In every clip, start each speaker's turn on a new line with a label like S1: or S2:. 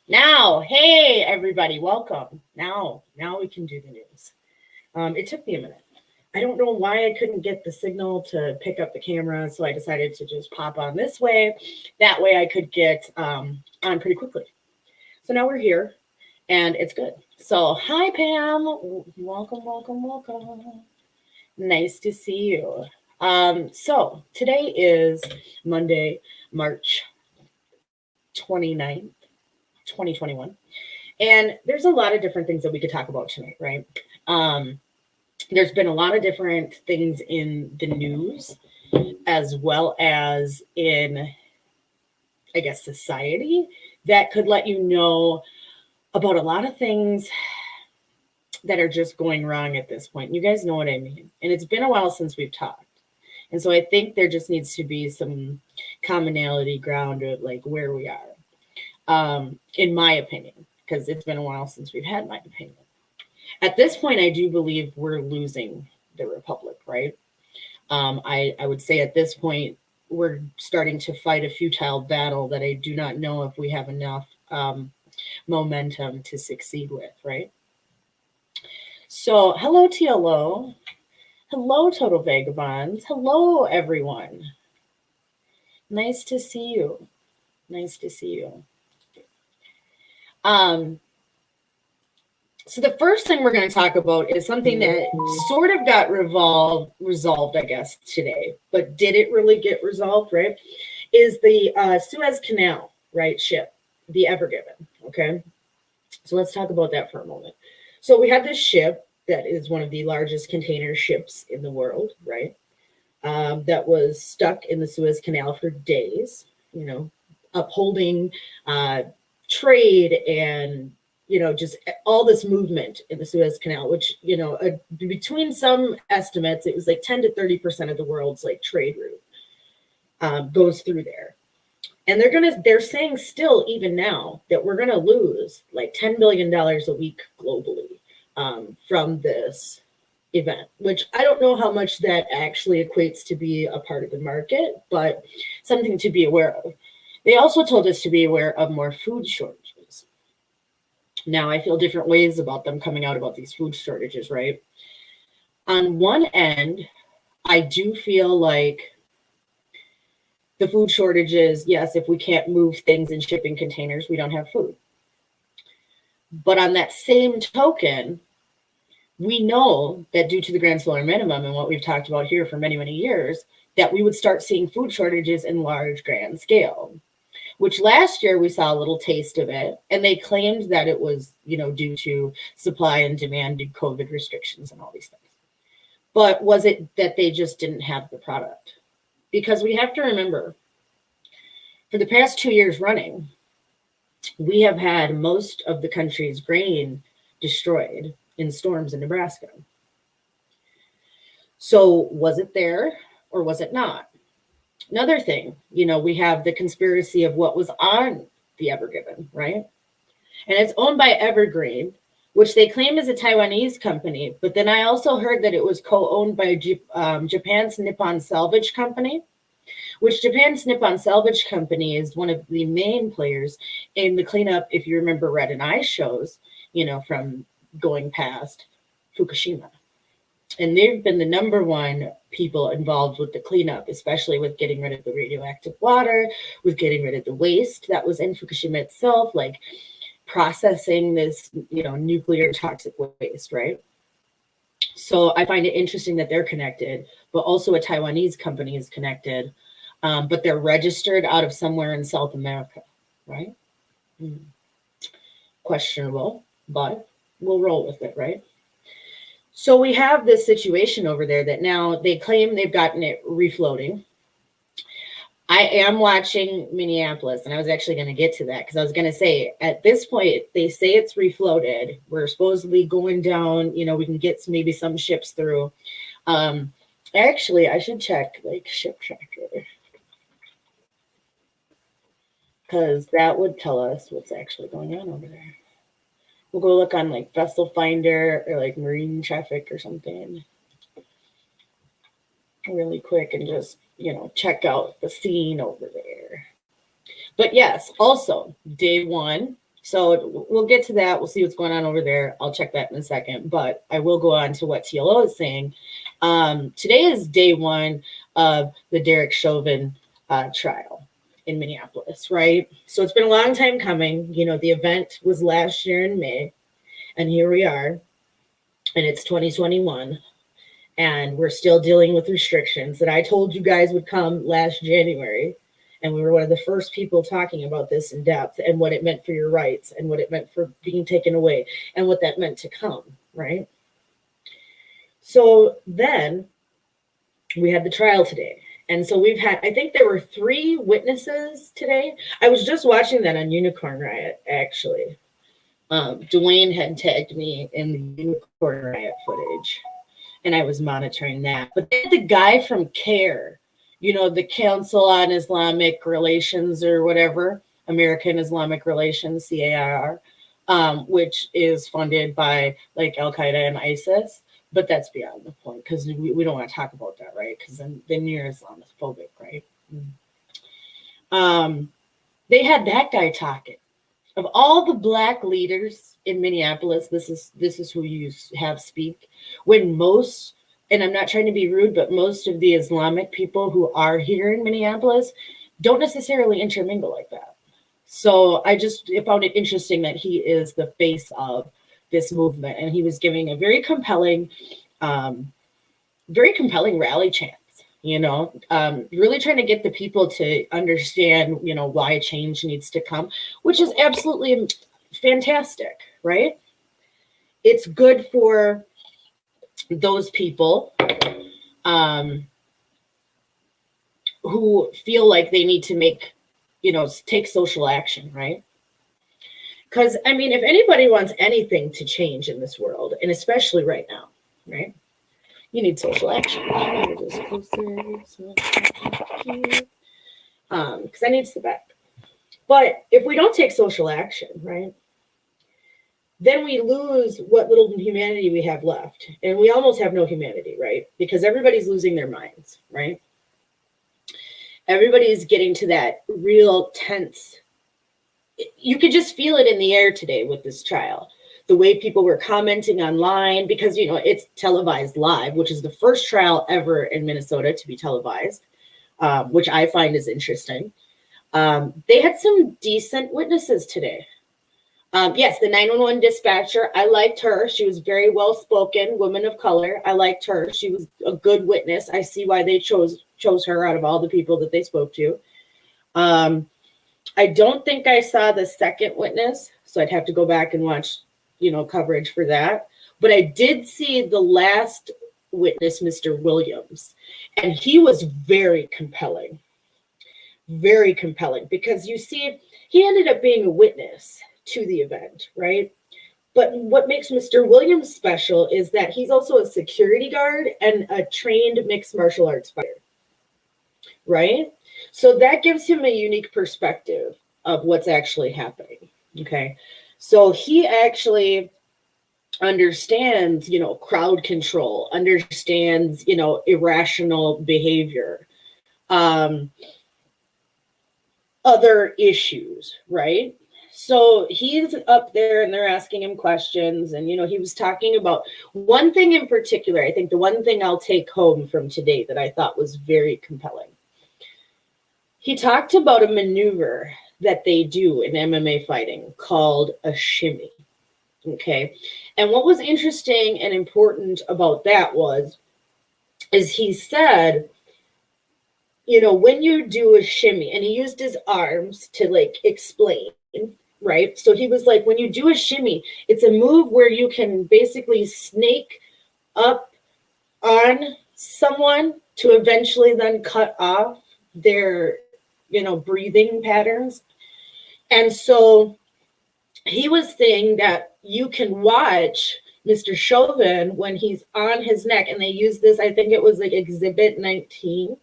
S1: Now, hey everybody, welcome. Now we can do the news. It took me a minute. I don't know why I couldn't get the signal to pick up the camera, so I decided to just pop on this way. That way I could get on pretty quickly. So now we're here, and it's good. So hi Pam, welcome. Nice to see you. So today is Monday, March 29th. 2021. And there's a lot of different things that we could talk about tonight, right? There's been a lot of different things in the news as well as in, I guess, society that could let you know about a lot of things that are just going wrong at this point. You guys know what I mean. And it's been a while since we've talked. And so I think there just needs to be some commonality ground of like where we are. In my opinion, because it's been a while since we've had my opinion. At this point, I do believe we're losing the republic, right? I would say at this point, we're starting to fight a futile battle that I do not know if we have enough momentum to succeed with, right? So, hello, TLO. Hello, Total Vagabonds. Hello, everyone. Nice to see you. Nice to see you. So the first thing we're going to talk about is something that sort of got resolved, I guess, today, but did it really get resolved, right? Is the Suez Canal, right, ship, the Ever Given, okay? So let's talk about that for a moment. So we had this ship that is one of the largest container ships in the world, right? That was stuck in the Suez Canal for days, you know, upholding trade and, you know, just all this movement in the Suez Canal, which, you know, between some estimates, it was like 10 to 30% of the world's like trade route goes through there. And they're saying still, even now, that we're going to lose like $10 billion a week globally from this event, which I don't know how much that actually equates to be a part of the market, but something to be aware of. They also told us to be aware of more food shortages. Now, I feel different ways about them coming out about these food shortages, right? On one end, I do feel like the food shortages, yes, if we can't move things in shipping containers, we don't have food. But on that same token, we know that due to the grand solar minimum and what we've talked about here for many, many years, that we would start seeing food shortages in large, grand scale. Which last year we saw a little taste of it, and they claimed that it was, you know, due to supply and demand and COVID restrictions and all these things. But was it that they just didn't have the product? Because we have to remember, for the past 2 years running, we have had most of the country's grain destroyed in storms in Nebraska. So was it there or was it not? Another thing, you know, we have the conspiracy of what was on the Ever Given, right? And it's owned by Evergreen, which they claim is a Taiwanese company. But then I also heard that it was co-owned by Japan's Nippon Salvage Company, which Japan's Nippon Salvage Company is one of the main players in the cleanup, if you remember Red and Ice shows, you know, from going past Fukushima. And they've been the number one people involved with the cleanup, especially with getting rid of the radioactive water, with getting rid of the waste that was in Fukushima itself, like processing this, you know, nuclear toxic waste, right? So I find it interesting that they're connected, but also a Taiwanese company is connected, but they're registered out of somewhere in South America, right? Questionable, but we'll roll with it, right? So we have this situation over there that now they claim they've gotten it refloating. I am watching Minneapolis, and I was actually going to get to that because I was going to say at this point, they say it's refloated. We're supposedly going down, you know, we can get maybe some ships through. Actually, I should check like ship tracker because that would tell us what's actually going on over there. We'll go look on like Vessel Finder or like Marine Traffic or something really quick and just, you know, check out the scene over there. But yes, also day one. So we'll get to that. We'll see what's going on over there. I'll check that in a second. But I will go on to what TLO is saying. Today is day one of the Derrick Chauvin trial in Minneapolis, right? So it's been a long time coming. You know, the event was last year in May, and here we are, and it's 2021, and we're still dealing with restrictions that I told you guys would come last January. And we were one of the first people talking about this in depth and what it meant for your rights and what it meant for being taken away and what that meant to come, right? So then we had the trial today. And so we've had, I think there were 3 witnesses today. I was just watching that on Unicorn Riot, actually. Dwayne had tagged me in the Unicorn Riot footage, and I was monitoring that. But then the guy from CARE, you know, the Council on Islamic Relations or whatever, American Islamic Relations, CAIR, which is funded by like Al-Qaeda and ISIS. But that's beyond the point because we don't want to talk about that, right? Because then you're Islamophobic, right? They had that guy talking. Of all the Black leaders in Minneapolis, this is who you have speak. When most, and I'm not trying to be rude, but most of the Islamic people who are here in Minneapolis don't necessarily intermingle like that. So I found it interesting that he is the face of this movement, and he was giving a very compelling rally chants, you know, really trying to get the people to understand, you know, why change needs to come, which is absolutely fantastic, right? It's good for those people who feel like they need to make, you know, take social action, right? Because, I mean, if anybody wants anything to change in this world, and especially right now, right, you need social action. Because I need to back. But if we don't take social action, right, then we lose what little humanity we have left. And we almost have no humanity, right? Because everybody's losing their minds, right? Everybody's getting to that real tense. You could just feel it in the air today with this trial. The way people were commenting online, because, you know, it's televised live, which is the first trial ever in Minnesota to be televised, which I find is interesting. They had some decent witnesses today. Yes, the 911 dispatcher, I liked her. She was very well-spoken, woman of color. I liked her. She was a good witness. I see why they chose her out of all the people that they spoke to. I don't think I saw the second witness, so I'd have to go back and watch, you know, coverage for that. But I did see the last witness, Mr. Williams, and he was very compelling, because you see, he ended up being a witness to the event, right? But what makes Mr. Williams special is that he's also a security guard and a trained mixed martial arts fighter, right? So that gives him a unique perspective of what's actually happening, okay? So he actually understands, you know, crowd control, understands, you know, irrational behavior, other issues, right? So he's up there and they're asking him questions. And, you know, he was talking about one thing in particular. I think the one thing I'll take home from today that I thought was very compelling. He talked about a maneuver that they do in MMA fighting called a shimmy. Okay. And what was interesting and important about that is he said, you know, when you do a shimmy, and he used his arms to like explain, right? So he was like, when you do a shimmy, it's a move where you can basically snake up on someone to eventually then cut off their, you know, breathing patterns. And so he was saying that you can watch Mr. Chauvin when he's on his neck, and they use this, I think it was like Exhibit 19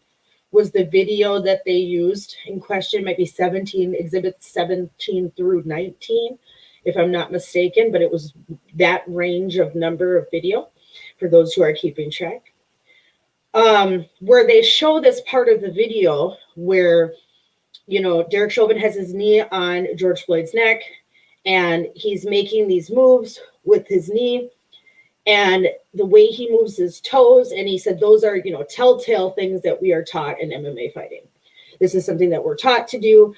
S1: was the video that they used in question, might be 17, Exhibits 17 through 19, if I'm not mistaken, but it was that range of number of video for those who are keeping track. Where they show this part of the video where Derrick Chauvin has his knee on George Floyd's neck, and he's making these moves with his knee and the way he moves his toes. And he said those are, telltale things that we are taught in MMA fighting. This is something that we're taught to do.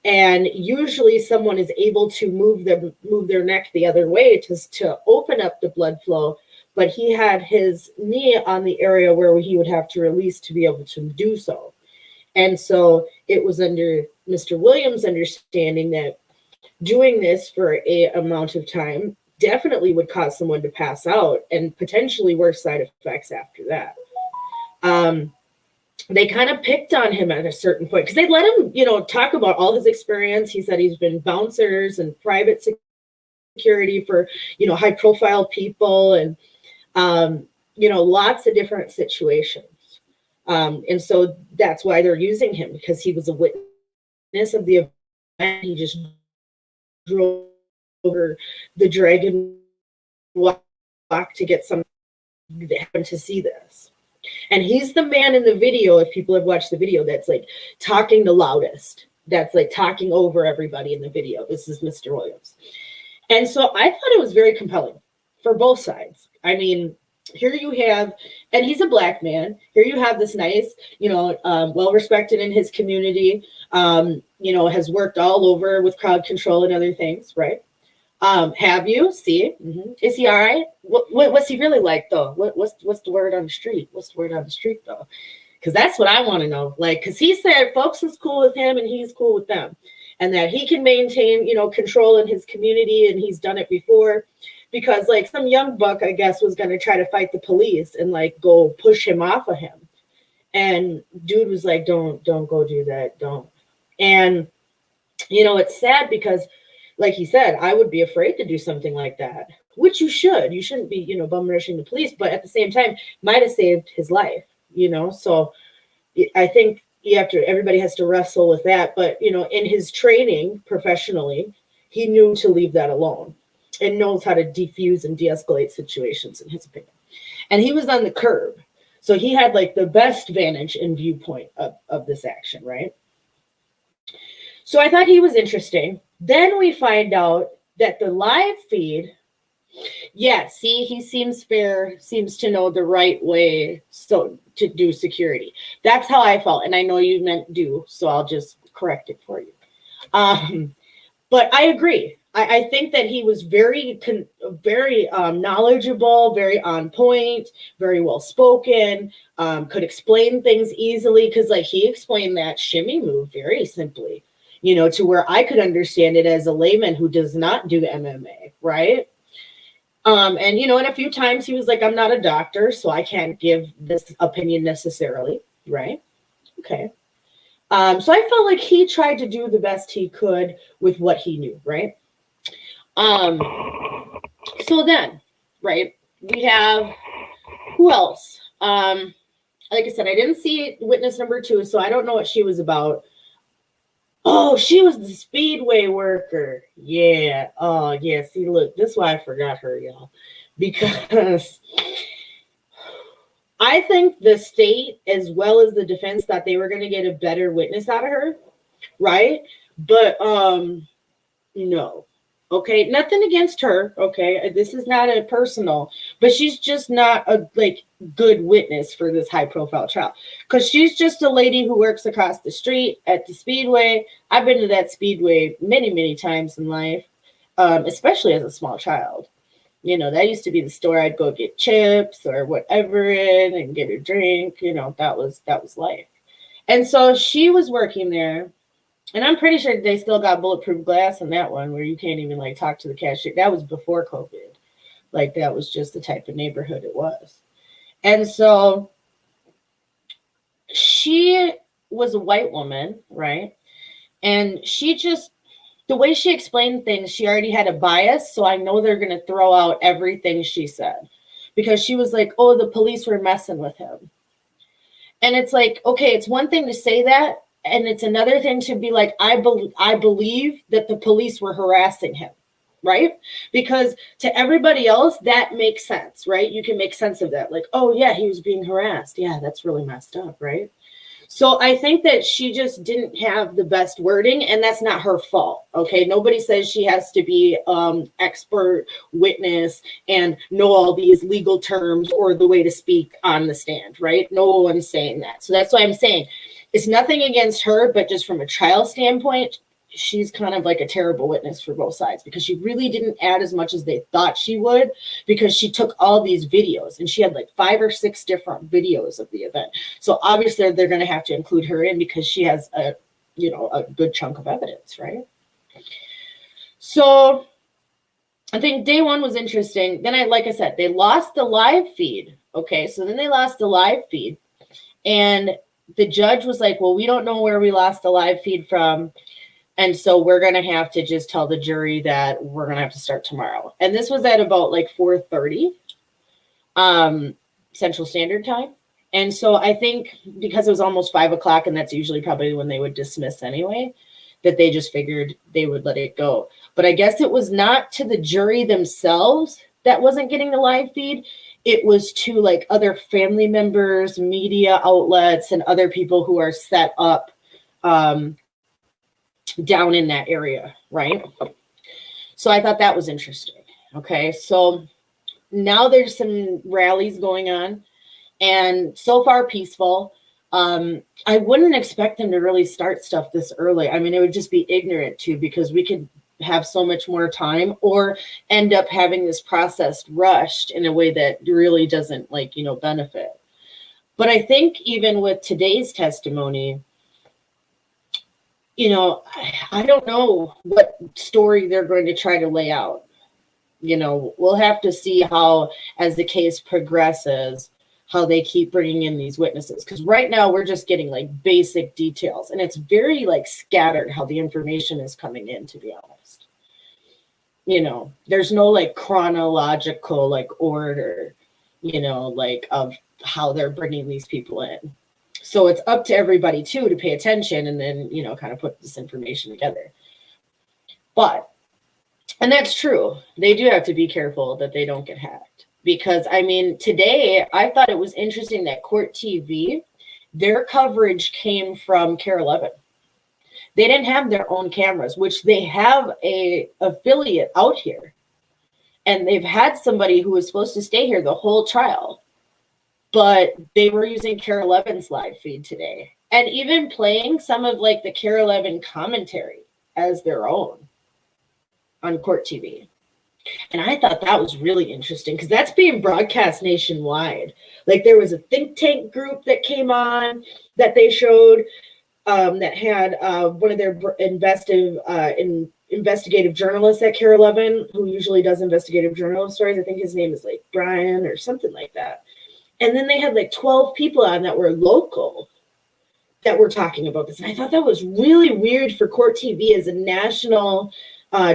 S1: And usually someone is able to move their neck the other way to open up the blood flow. But he had his knee on the area where he would have to release to be able to do so. And so it was under Mr. Williams' understanding that doing this for a amount of time definitely would cause someone to pass out and potentially worse side effects after that. They kind of picked on him at a certain point because they let him, talk about all his experience. He said he's been bouncers and private security for, high profile people and, lots of different situations. And so that's why they're using him, because he was a witness of the event. He just drove over the dragon walk to get some that happened to see this. And he's the man in the video, if people have watched the video, that's like talking the loudest, that's like talking over everybody in the video. This is Mr. Williams. And so I thought it was very compelling for both sides. I mean, here you have, and he's a black man. Here you have this nice, well-respected in his community, has worked all over with crowd control and other things, right? Have you? See? Mm-hmm. Is he all right? What's he really like, though? What's the word on the street? What's the word on the street, though? Because that's what I want to know. Like, because he said folks is cool with him and he's cool with them. And that he can maintain, control in his community, and he's done it before. Because like some young buck, I guess, was going to try to fight the police and like go push him off of him. And dude was like, don't go do that. Don't. And, it's sad because like he said, I would be afraid to do something like that, which you should. You shouldn't be, bum rushing the police, but at the same time, might have saved his life, So I think everybody has to wrestle with that. But, in his training professionally, he knew to leave that alone and knows how to defuse and de-escalate situations, in his opinion. And he was on the curb. So he had like the best vantage and viewpoint of this action, right? So I thought he was interesting. Then we find out that the live feed, he seems fair, seems to know the right way to do security. That's how I felt. And I know you meant do, so I'll just correct it for you. But I agree. I think that he was very knowledgeable, very on point, very well spoken, could explain things easily, because like he explained that shimmy move very simply, to where I could understand it as a layman who does not do MMA, right? And and a few times he was like, I'm not a doctor, so I can't give this opinion necessarily, right? Okay. So I felt like he tried to do the best he could with what he knew, right? So then, right, we have, who else? Like I said, I didn't see witness number 2, so I don't know what she was about. Oh, she was the speedway worker. Yeah. Oh, yeah. See, look, this is why I forgot her, y'all. Because I think the state, as well as the defense, thought they were going to get a better witness out of her, right? But no. Okay, nothing against her. Okay, this is not a personal, but she's just not a good witness for this high profile trial, because she's just a lady who works across the street at the speedway. I've been to that speedway many times in life, especially as a small child. That used to be the store I'd go get chips or whatever in and get a drink. That was life. And so she was working there. And I'm pretty sure they still got bulletproof glass in that one, where you can't even talk to the cashier. That was before COVID. That was just the type of neighborhood it was. And so she was a white woman, right? And she just, the way she explained things, she already had a bias. So I know they're going to throw out everything she said, because she was like, oh, the police were messing with him. And it's like, okay, it's one thing to say that. And it's another thing to be like, I believe that the police were harassing him, right? Because to everybody else, that makes sense, right? You can make sense of that. Like, oh, yeah, he was being harassed. Yeah, that's really messed up, right? So I think that she just didn't have the best wording, and that's not her fault. Okay, nobody says she has to be expert witness and know all these legal terms or the way to speak on the stand, right? No one's saying that. So that's why I'm saying it's nothing against her, but just from a trial standpoint, she's kind of like a terrible witness for both sides, because she really didn't add as much as they thought she would, because she took all these videos and she had like 5 or 6 different videos of the event. So obviously they're going to have to include her in because she has a good chunk of evidence, right? So I think day one was interesting. Then like I said, they lost the live feed. Okay, so then they lost the live feed, and the judge was like, well, we don't know where we lost the live feed from. And so we're going to have to just tell the jury that we're going to have to start tomorrow. And this was at about like 4:30 Central Standard Time. And so I think because it was almost 5 o'clock, and that's usually probably when they would dismiss anyway, that they just figured they would let it go. But I guess it was not to the jury themselves that wasn't getting the live feed. It was to like other family members, media outlets, and other people who are set up down in that area, right? So I thought that was interesting. Okay, so now there's some rallies going on, and so far peaceful. I wouldn't expect them to really start stuff this early. I mean, it would just be ignorant too, because we could have so much more time or end up having this process rushed in a way that really doesn't benefit. But I think even with today's testimony, I don't know what story they're going to try to lay out. We'll have to see how, as the case progresses, how they keep bringing in these witnesses. Because right now we're just getting like basic details, and it's very like scattered how the information is coming in, to be honest. There's no like chronological like order, of how they're bringing these people in. So it's up to everybody too to pay attention and then, kind of put this information together. And that's true. They do have to be careful that they don't get hacked, because I mean, today I thought it was interesting that Court TV, their coverage came from KARE 11. They didn't have their own cameras, which they have a affiliate out here. And they've had somebody who was supposed to stay here the whole trial, but they were using KARE 11's live feed today, and even playing some of like the KARE 11 commentary as their own on Court TV. And I thought that was really interesting, because that's being broadcast nationwide. Like there was a think tank group that came on that they showed that had one of their investigative journalists at KARE 11, who usually does investigative journalist stories. I think his name is like Brian or something like that. And then they had like 12 people on that were local that were talking about this. And I thought that was really weird for Court TV as a national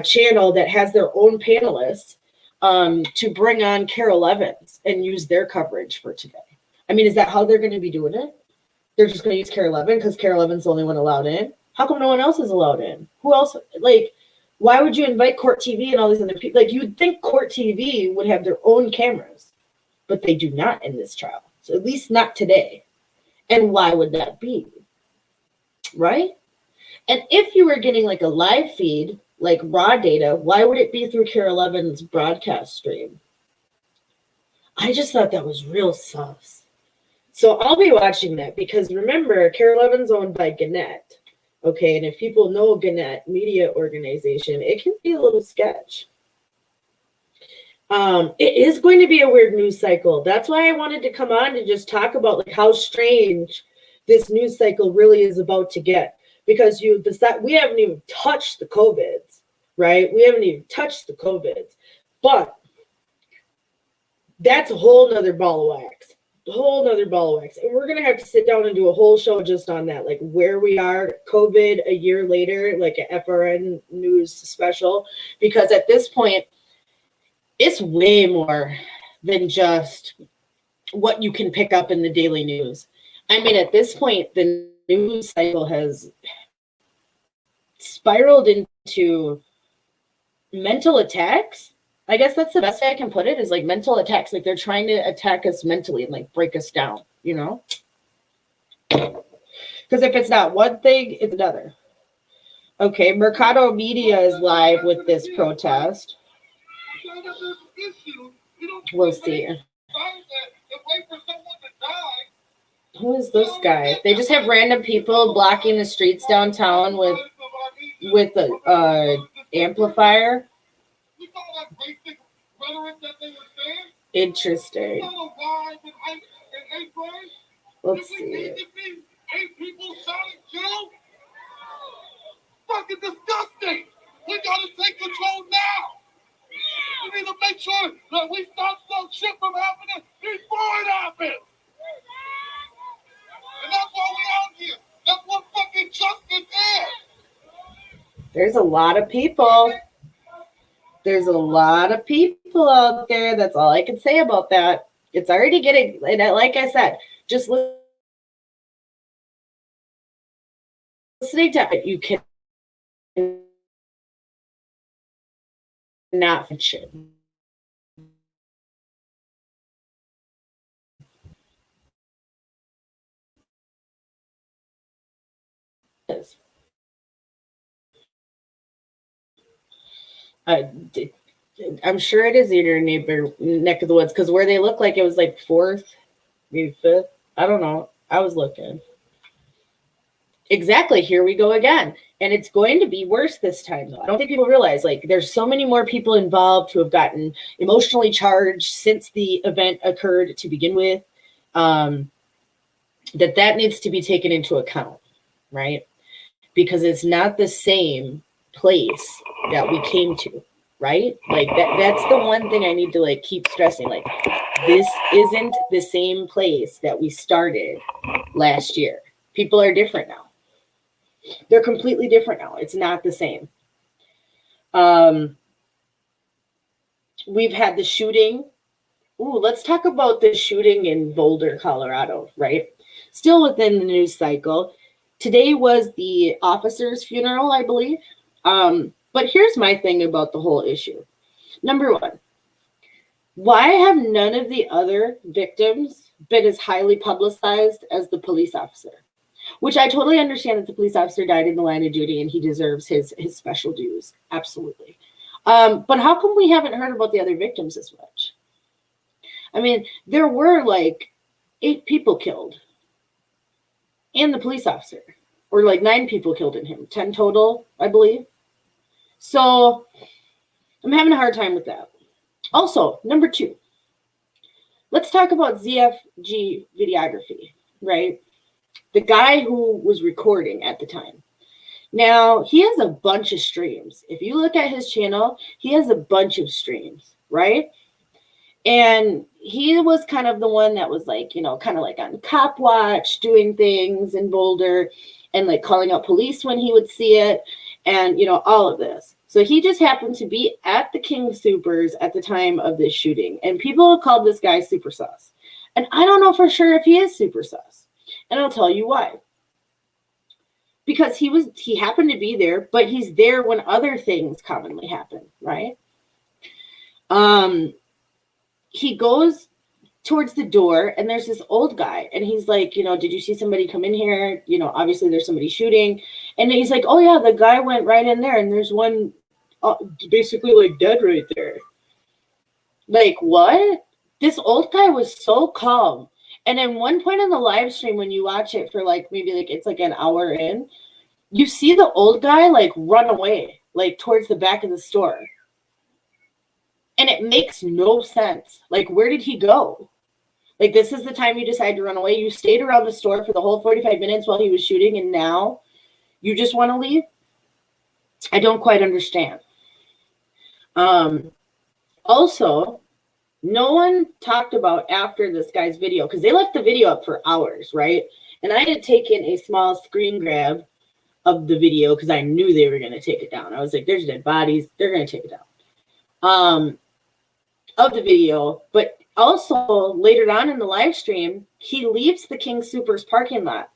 S1: channel that has their own panelists to bring on KARE 11s and use their coverage for today. I mean, is that how they're going to be doing it? They're just going to use KARE 11 because KARE 11's the only one allowed in? How come no one else is allowed in? Who else? Like, why would you invite Court TV and all these other people? Like, you would think Court TV would have their own cameras, but they do not in this trial. So at least not today. And why would that be? Right? And if you were getting like a live feed, like raw data, why would it be through KARE 11's broadcast stream? I just thought that was real sus. So I'll be watching that, because remember, KARE 11's owned by Gannett. Okay, and if people know Gannett Media Organization, it can be a little sketch. It is going to be a weird news cycle. That's why I wanted to come on to just talk about like how strange this news cycle really is about to get, because we haven't even touched the COVIDs, right? We haven't even touched the COVIDs, but that's a whole nother ball of wax. A whole nother ball of wax. And we're going to have to sit down and do a whole show just on that, like where we are, COVID a year later, like an FRN news special, because at this point, it's way more than just what you can pick up in the daily news. I mean, at this point, the news cycle has spiraled into mental attacks. I guess that's the best way I can put it, is like mental attacks. Like they're trying to attack us mentally and like break us down, you know? Because if it's not one thing, it's another. Okay, Mercado Media is live with this protest. We'll see. Who is this guy? They just have random people blocking the streets downtown with a amplifier. Interesting. Let's see.
S2: Fucking disgusting. We gotta take control now. We need to make sure that we stop some shit from happening before it happens. And that's why we out here. That's what fucking justice is.
S1: There's a lot of people. There's a lot of people out there. That's all I can say about that. It's already getting, and like I said, just listening to it, you can not function. I'm sure it is in your neighbor neck of the woods, because where they look like it was like 4th, maybe 5th. I don't know. I was looking. Exactly. Here we go again. And it's going to be worse this time, though. I don't think people realize, like, there's so many more people involved who have gotten emotionally charged since the event occurred to begin with, that needs to be taken into account, right? Because it's not the same place that we came to, right? Like, that's the one thing I need to, like, keep stressing. Like, this isn't the same place that we started last year. People are different now. They're completely different now. It's not the same. We've had the shooting. Ooh, let's talk about the shooting in Boulder, Colorado, right? Still within the news cycle. Today was the officer's funeral, I believe. But here's my thing about the whole issue. Number one, why have none of the other victims been as highly publicized as the police officer? Which I totally understand that the police officer died in the line of duty and he deserves his special dues. Absolutely. But how come we haven't heard about the other victims as much? I mean, there were like 8 people killed and the police officer, or like 9 people killed in him, 10 total, I believe. So I'm having a hard time with that. Also, number 2, let's talk about ZFG videography, right? The guy who was recording at the time. Now, he has a bunch of streams. If you look at his channel, he has a bunch of streams, right? And he was kind of the one that was like, you know, kind of like on cop watch, doing things in Boulder and like calling out police when he would see it and, you know, all of this. So he just happened to be at the King Soopers at the time of this shooting. And people called this guy super sus. And I don't know for sure if he is super sus. And I'll tell you why. Because he happened to be there, but he's there when other things commonly happen, right? He goes towards the door and there's this old guy and he's like, you know, did you see somebody come in here? You know, obviously there's somebody shooting. And he's like, oh yeah, the guy went right in there and there's one basically like dead right there. Like, what? This old guy was so calm. And at one point in the live stream, when you watch it for like maybe like it's like an hour in, you see the old guy like run away, like towards the back of the store. And it makes no sense. Like, where did he go? Like, this is the time you decide to run away. You stayed around the store for the whole 45 minutes while he was shooting, and now you just want to leave? I don't quite understand. Also, no one talked about after this guy's video, because they left the video up for hours, right? And I had taken a small screen grab of the video because I knew they were going to take it down. I was like, there's dead bodies. They're going to take it down. Of the video, but also later on in the live stream, he leaves the King Soopers parking lot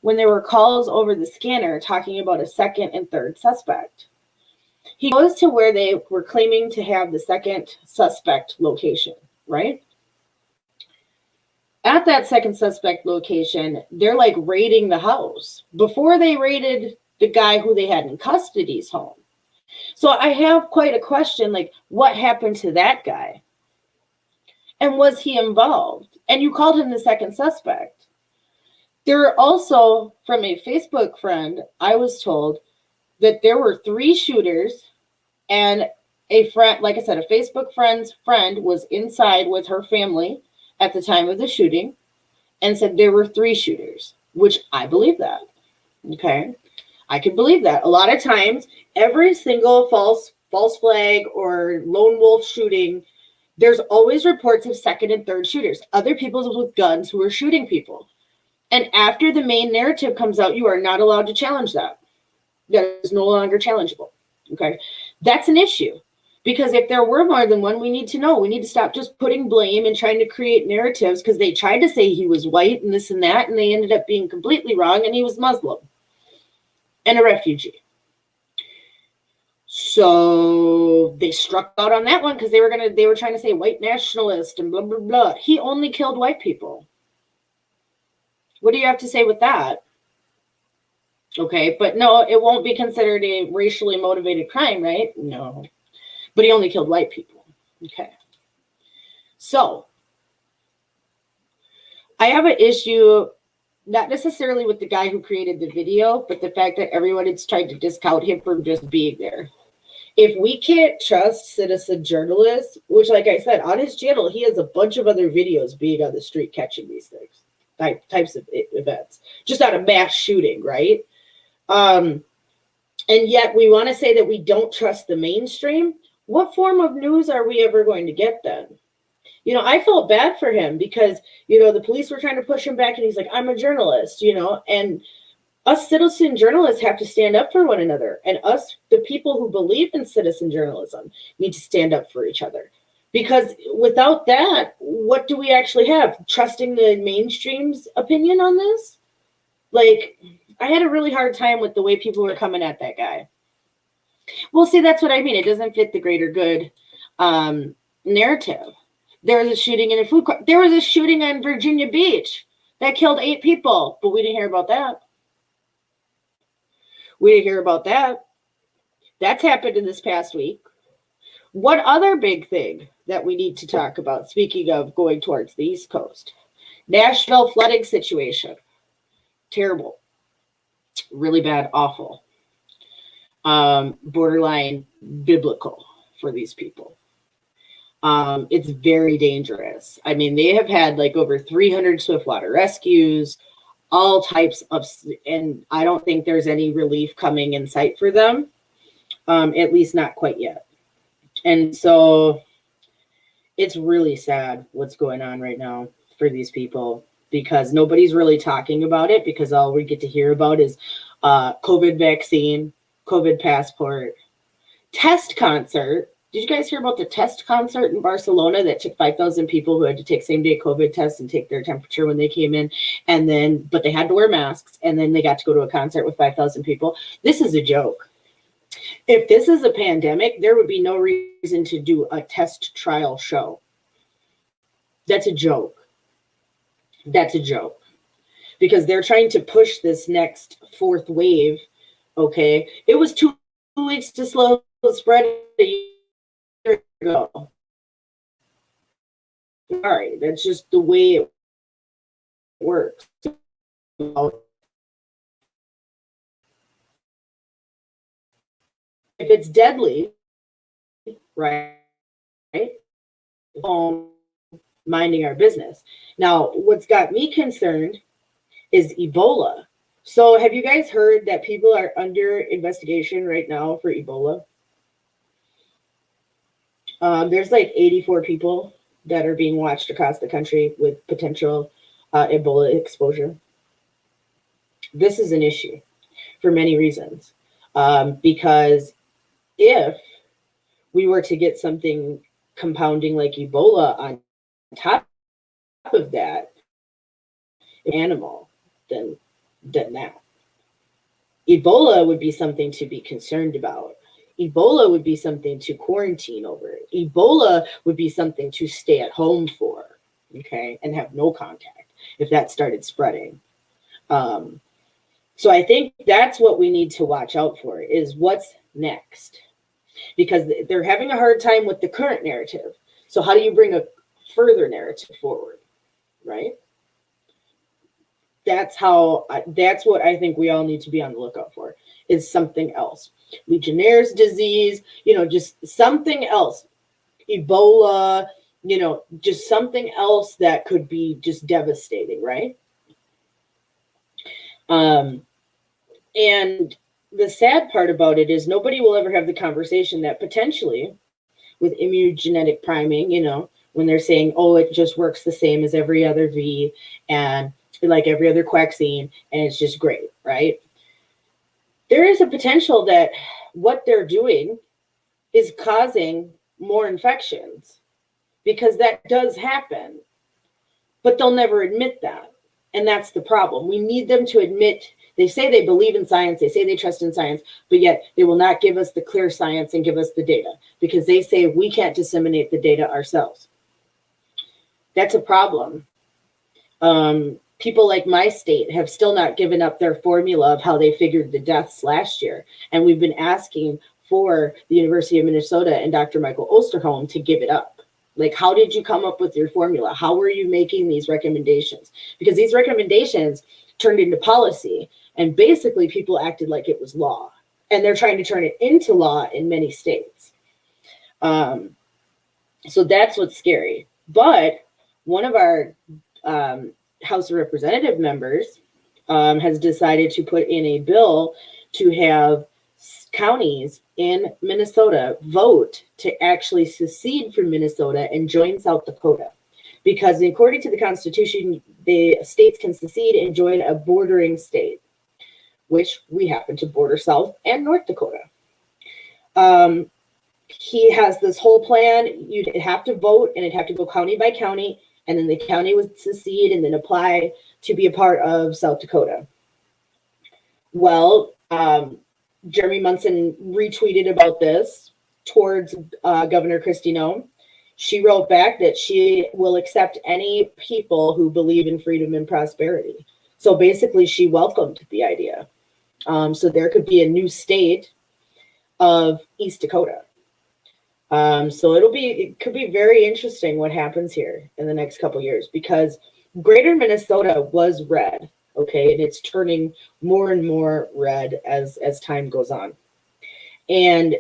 S1: when there were calls over the scanner talking about a second and third suspect. He goes to where they were claiming to have the second suspect location, right? at that second suspect location, they're like raiding the house before they raided the guy who they had in custody's home. So I have quite a question, like, what happened to that guy? And was he involved? And you called him the second suspect. There are also, from a Facebook friend, I was told that there were 3 shooters, and a friend, like I said, a Facebook friend's friend was inside with her family at the time of the shooting and said there were 3 shooters, which I believe that. Okay. I can believe that. A lot of times, every single false flag or lone wolf shooting, there's always reports of second and third shooters, other people with guns who are shooting people. And after the main narrative comes out, you are not allowed to challenge that. That is no longer challengeable. Okay. That's an issue. Because if there were more than one, we need to know. We need to stop just putting blame and trying to create narratives, because they tried to say he was white and this and that, and they ended up being completely wrong, and he was Muslim and a refugee. So they struck out on that one because they were trying to say white nationalist and blah, blah, blah. He only killed white people. What do you have to say with that? Okay, but no, it won't be considered a racially motivated crime, right? No. But he only killed white people. Okay. So I have an issue, not necessarily with the guy who created the video, but the fact that everyone has tried to discount him from just being there. If we can't trust citizen journalists, which, like I said, on his channel, he has a bunch of other videos being on the street catching these things, types of events, just not a mass shooting, right? And yet we want to say that we don't trust the mainstream. What form of news are we ever going to get then? You know, I felt bad for him because, you know, the police were trying to push him back and he's like, I'm a journalist, you know, and us citizen journalists have to stand up for one another. And us, the people who believe in citizen journalism, need to stand up for each other. Because without that, what do we actually have? Trusting the mainstream's opinion on this? Like, I had a really hard time with the way people were coming at that guy. Well, see, that's what I mean. It doesn't fit the greater good narrative. There was a shooting in a food court. There was a shooting on Virginia Beach that killed 8 people, but we didn't hear about that. We didn't hear about that. That's happened in this past week. What other big thing that we need to talk about, speaking of going towards the East Coast? Nashville flooding situation. Terrible. Really bad, awful. Borderline biblical for these people. It's very dangerous. I mean, they have had like over 300 swiftwater rescues, all types of, and I don't think there's any relief coming in sight for them, at least not quite yet. And so it's really sad what's going on right now for these people, because nobody's really talking about it, because all we get to hear about is COVID vaccine, COVID passport, test concert. Did you guys hear about the test concert in Barcelona that took 5,000 people who had to take same-day COVID tests and take their temperature when they came in, and then, but they had to wear masks, and then they got to go to a concert with 5,000 people? This is a joke. If this is a pandemic, there would be no reason to do a test trial show. That's a joke. That's a joke. Because they're trying to push this next 4th wave. Okay, it was 2 weeks to slow the spread a year ago. Sorry, that's just the way it works. If it's deadly, right? Minding our business. Now, what's got me concerned is Ebola. So have you guys heard that people are under investigation right now for Ebola? There's like 84 people that are being watched across the country with potential Ebola exposure. This is an issue for many reasons. Because if we were to get something compounding like Ebola on top of that animal, then that. Ebola would be something to be concerned about. Ebola would be something to quarantine over. Ebola would be something to stay at home for. okay, and have no contact if that started spreading. So I think that's what we need to watch out for, is what's next, because they're having a hard time with the current narrative. So how do you bring a further narrative forward, right? That's what I think we all need to be on the lookout for, is something else. Legionnaire's disease, just something else. Ebola, just something else that could be just devastating, right? And the sad part about it is nobody will ever have the conversation that potentially with immunogenic priming, when they're saying, oh, it just works the same as every other V and like every other vaccine, and it's just great, right? There is a potential that what they're doing is causing more infections, because that does happen, but they'll never admit that. And that's the problem. We need them to admit, they say they believe in science, they say they trust in science, but yet they will not give us the clear science and give us the data, because they say we can't disseminate the data ourselves. That's a problem. People like my state have still not given up their formula of how they figured the deaths last year. And we've been asking for the University of Minnesota and Dr. Michael Osterholm to give it up. Like, how did you come up with your formula? How were you making these recommendations? Because these recommendations turned into policy, and basically people acted like it was law. And they're trying to turn it into law in many states. So that's what's scary. But one of our House of Representative members has decided to put in a bill to have counties in Minnesota vote to actually secede from Minnesota and join South Dakota. Because according to the Constitution, the states can secede and join a bordering state, which we happen to border South and North Dakota. He has this whole plan. You'd have to vote, and it'd have to go county by county, and then the county would secede and then apply to be a part of South Dakota. Well, Jeremy Munson retweeted about this towards Governor Kristi Noem. She wrote back that she will accept any people who believe in freedom and prosperity. So basically, she welcomed the idea. So there could be a new state of East Dakota. So it could be very interesting what happens here in the next couple years, because greater Minnesota was red, okay, and it's turning more and more red as time goes on. And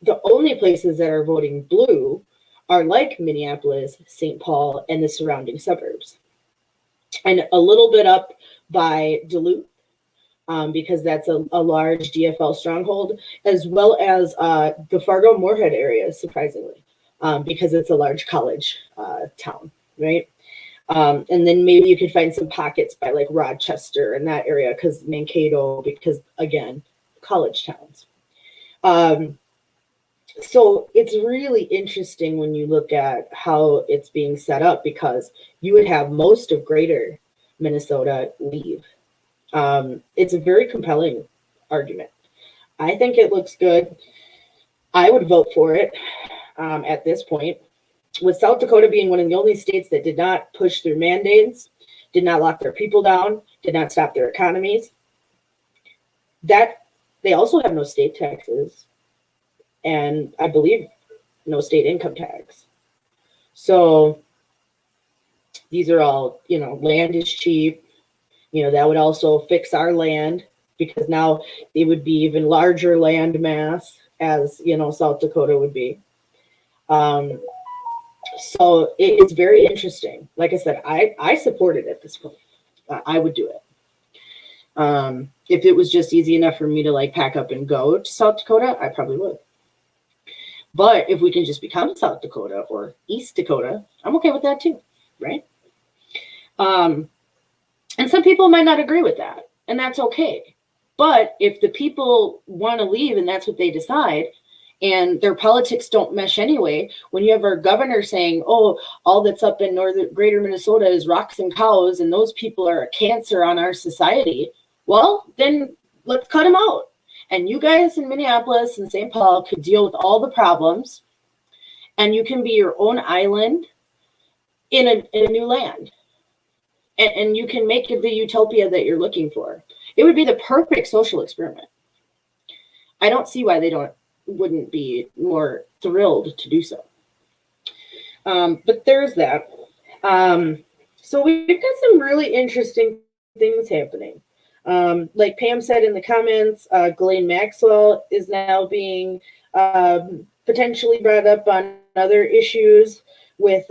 S1: the only places that are voting blue are like Minneapolis, St. Paul, and the surrounding suburbs. And a little bit up by Duluth, because that's a large DFL stronghold, as well as the Fargo-Moorhead area, surprisingly, because it's a large college town, right? And then maybe you could find some pockets by like Rochester and that area, because Mankato, because again, college towns. So it's really interesting when you look at how it's being set up, because you would have most of greater Minnesota leave. It's a very compelling argument. I think it looks good. I would vote for it at this point. With South Dakota being one of the only states that did not push through mandates, did not lock their people down, did not stop their economies, that they also have no state taxes, and I believe no state income tax. So these are all, land is cheap. That would also fix our land, because now it would be even larger land mass as, South Dakota would be. So it's very interesting. Like I said, I support it at this point. I would do it. If it was just easy enough for me to like pack up and go to South Dakota, I probably would. But if we can just become South Dakota or East Dakota, I'm okay with that too, right? And some people might not agree with that, and that's okay. But if the people want to leave and that's what they decide, and their politics don't mesh anyway, when you have our governor saying, oh, all that's up in greater Minnesota is rocks and cows, and those people are a cancer on our society, well, then let's cut them out. And you guys in Minneapolis and St. Paul could deal with all the problems, and you can be your own island in a new land. And you can make it the utopia that you're looking for. It would be the perfect social experiment. I don't see why they wouldn't be more thrilled to do so. But there's that. So we've got some really interesting things happening. Like Pam said in the comments, Ghislaine Maxwell is now being potentially brought up on other issues with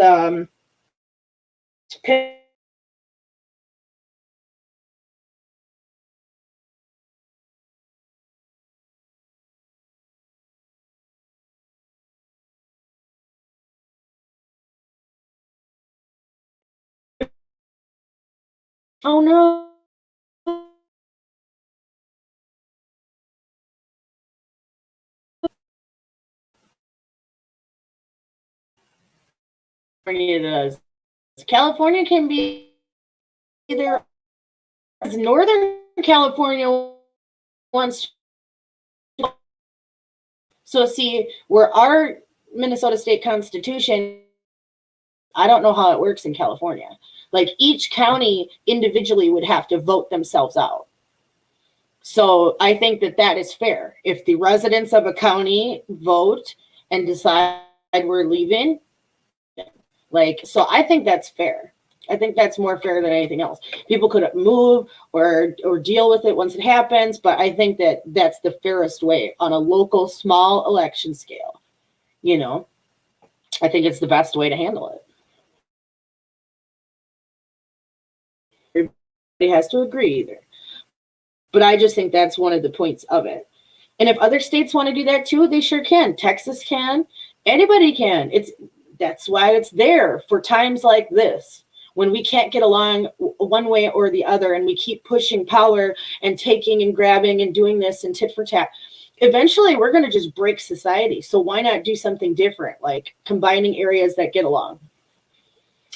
S1: oh no. California does. California can be there. Northern California wants to. So see, where our Minnesota state constitution, I don't know how it works in California. Like each county individually would have to vote themselves out. So I think that is fair. If the residents of a county vote and decide we're leaving, so I think that's fair. I think that's more fair than anything else. People could move or deal with it once it happens, but I think that that's the fairest way on a local small election scale. I think it's the best way to handle it. Everybody has to agree either. But I just think that's one of the points of it. And if other states want to do that too, they sure can. Texas can. Anybody can. That's why it's there for times like this, when we can't get along one way or the other, and we keep pushing power and taking and grabbing and doing this and tit for tat. Eventually, we're going to just break society. So why not do something different, like combining areas that get along?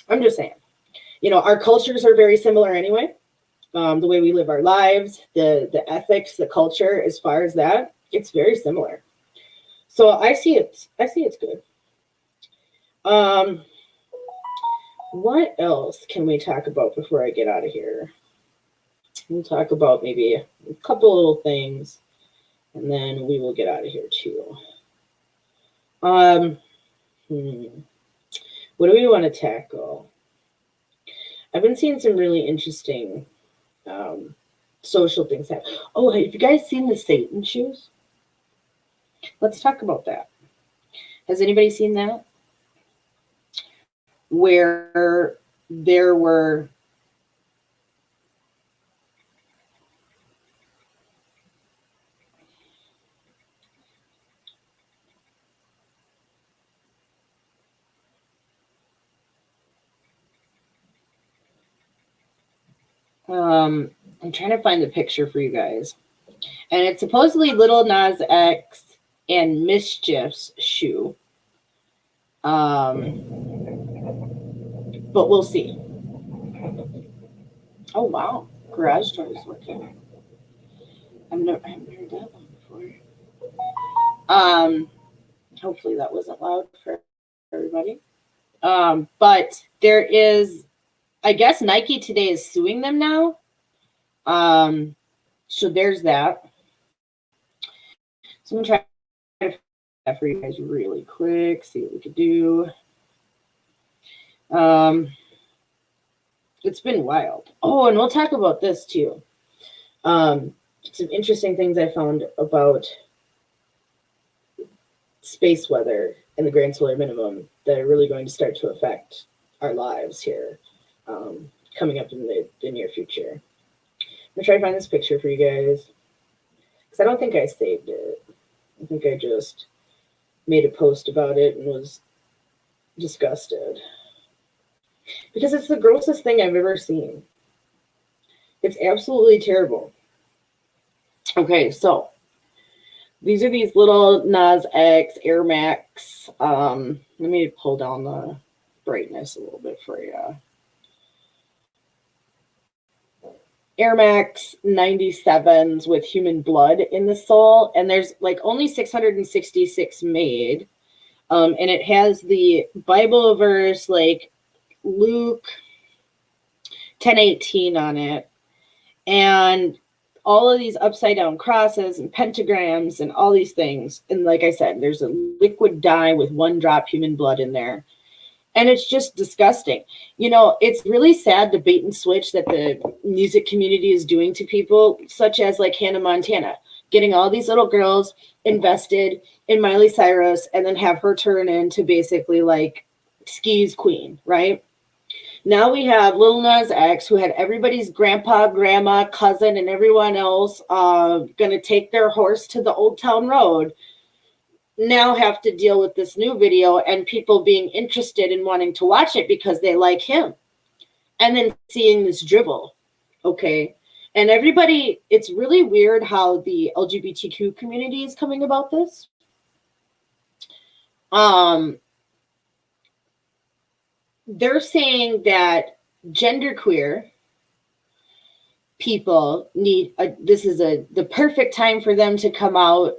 S1: I'm just saying. Our cultures are very similar anyway. The way we live our lives, the ethics, the culture, as far as that, it's very similar. So I see it's good. What else can we talk about before I get out of here? We'll talk about maybe a couple little things, and then we will get out of here too. What do we want to tackle? I've been seeing some really interesting social things happen. Oh, have you guys seen the Satan shoes? Let's talk about that. Has anybody seen that? Where there were I'm trying to find the picture for you guys. And it's supposedly Lil Nas X and Mischief's shoe. But we'll see. Oh wow, garage door is working. I haven't heard that one before. Hopefully that wasn't loud for everybody. But there is, I guess Nike today is suing them now. So there's that. So I'm gonna try to find that for you guys really quick, see what we could do. It's been wild. Oh, and we'll talk about this too. Some interesting things I found about space weather and the grand solar minimum that are really going to start to affect our lives here coming up in the near future. I'm gonna try to find this picture for you guys because I don't think I saved it. I think I just made a post about it and was disgusted because it's the grossest thing I've ever seen. It's absolutely terrible. Okay, so these are these little Nas X Air Max. Let me pull down the brightness a little bit for you. Air Max 97s with human blood in the sole, and there's like only 666 made. And it has the Bible verse like Luke 10:18 on it, and all of these upside down crosses and pentagrams and all these things. And like I said, there's a liquid dye with 1 drop human blood in there. And it's just disgusting. You know, it's really sad the bait and switch that the music community is doing to people, such as like Hannah Montana, getting all these little girls invested in Miley Cyrus and then have her turn into basically like Ski's queen, right? Now we have Lil Nas X, who had everybody's grandpa, grandma, cousin, and everyone else going to take their horse to the Old Town Road. Now have to deal with this new video and people being interested in wanting to watch it because they like him. And then seeing this dribble. Okay. And everybody, it's really weird how the LGBTQ community is coming about this. They're saying that genderqueer people need this is the perfect time for them to come out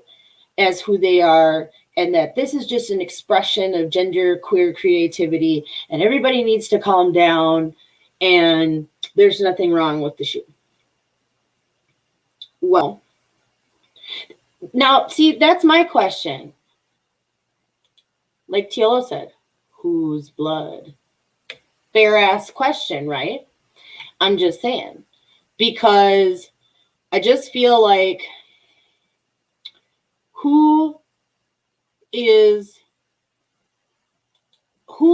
S1: as who they are, and that this is just an expression of genderqueer creativity, and everybody needs to calm down, and there's nothing wrong with the shoe. Well, now see, that's my question. Like Tiola said, whose blood? Fair ass question, right? I'm just saying, because I just feel like who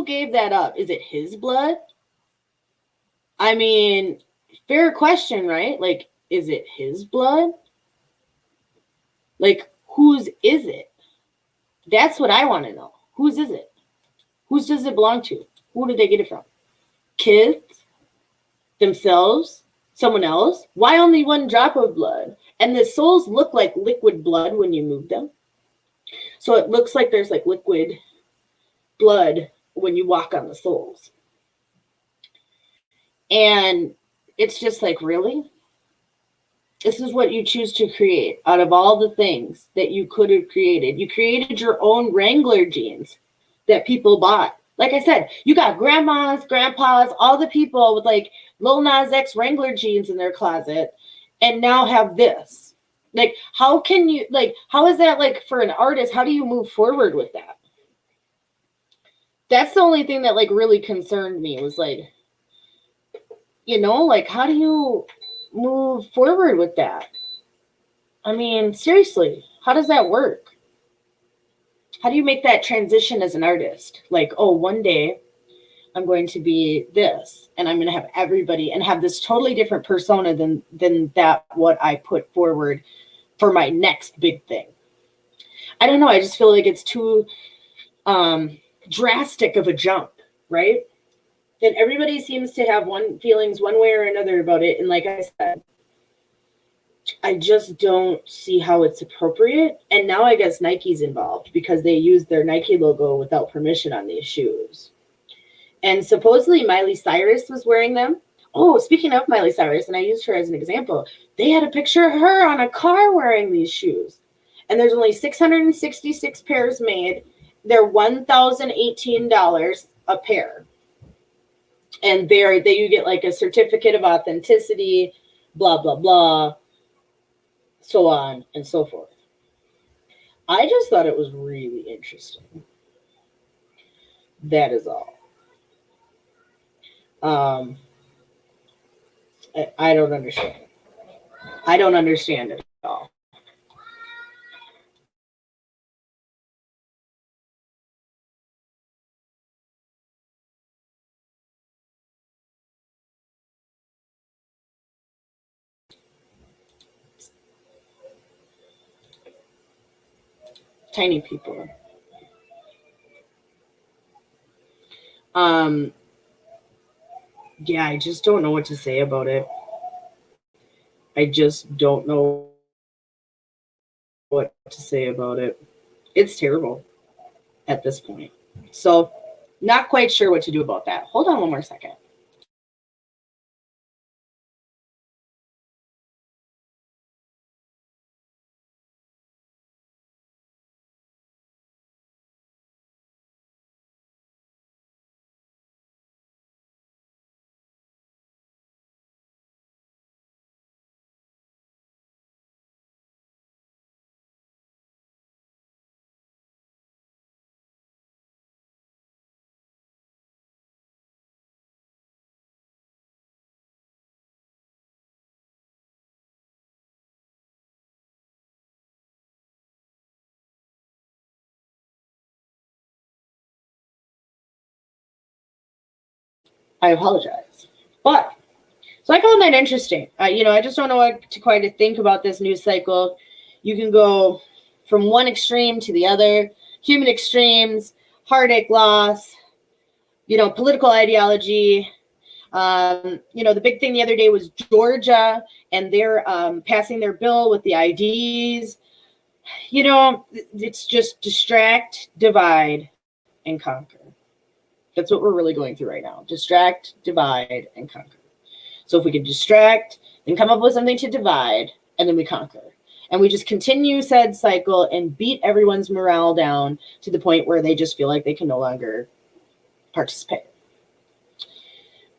S1: gave that up? Is it his blood? I mean, fair question, right? Like, is it his blood? Like, whose is it? That's what I want to know. Whose is it? Whose does it belong to? Who did they get it from? Kids? Themselves? Someone else? Why only 1 drop of blood? And the soles look like liquid blood when you move them. So it looks like there's like liquid blood when you walk on the soles. And it's just like, really? This is what you choose to create out of all the things that you could have created. You created your own Wrangler jeans that people bought. Like I said, you got grandmas, grandpas, all the people with like Lil Nas X Wrangler jeans in their closet, and now have this. Like, how can you, like, how is that like for an artist? How do you move forward with that? That's the only thing that like really concerned me, was like, you know, like, how do you move forward with that? I mean, seriously, how does that work? How do you make that transition as an artist? Like, oh, one day I'm going to be this, and I'm going to have everybody and have this totally different persona than that what I put forward for my next big thing. I don't know. I just feel like it's too drastic of a jump, right? And everybody seems to have feelings one way or another about it. And like I said, I just don't see how it's appropriate. And now I guess Nike's involved because they used their Nike logo without permission on these shoes. And supposedly Miley Cyrus was wearing them. Oh, speaking of Miley Cyrus, and I used her as an example, they had a picture of her on a car wearing these shoes. And there's only 666 pairs made. They're $1,018 a pair. And there you get like a certificate of authenticity, blah, blah, blah, so on and so forth. I just thought it was really interesting. That is all. I don't understand. I don't understand it at all. Tiny people. Yeah, I just don't know what to say about it. I just don't know what to say about it. It's terrible at this point. So, not quite sure what to do about that. Hold on one more second. I apologize. But so I found that interesting. I just don't know what to quite think about this news cycle. You can go from one extreme to the other, human extremes, heartache, loss, political ideology. The big thing the other day was Georgia, and they're passing their bill with the IDs. It's just distract, divide, and conquer. That's what we're really going through right now. Distract, divide, and conquer. So if we can distract, then come up with something to divide, and then we conquer. And we just continue said cycle and beat everyone's morale down to the point where they just feel like they can no longer participate.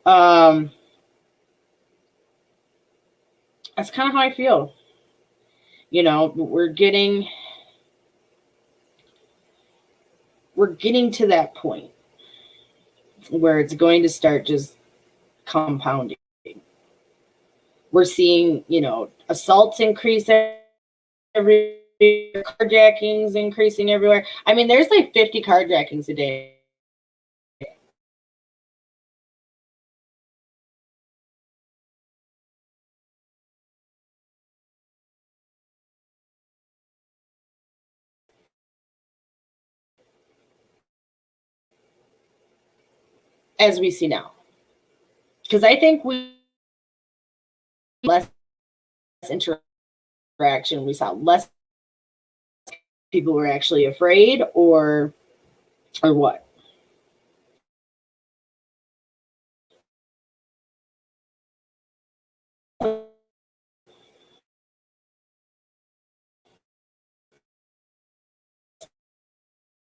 S1: That's kind of how I feel. We're getting to that point where it's going to start just compounding. We're seeing, assaults increase everywhere, carjackings increasing everywhere. I mean, there's like 50 carjackings a day. As we see now. Because I think we less interaction. We saw less people were actually afraid or what?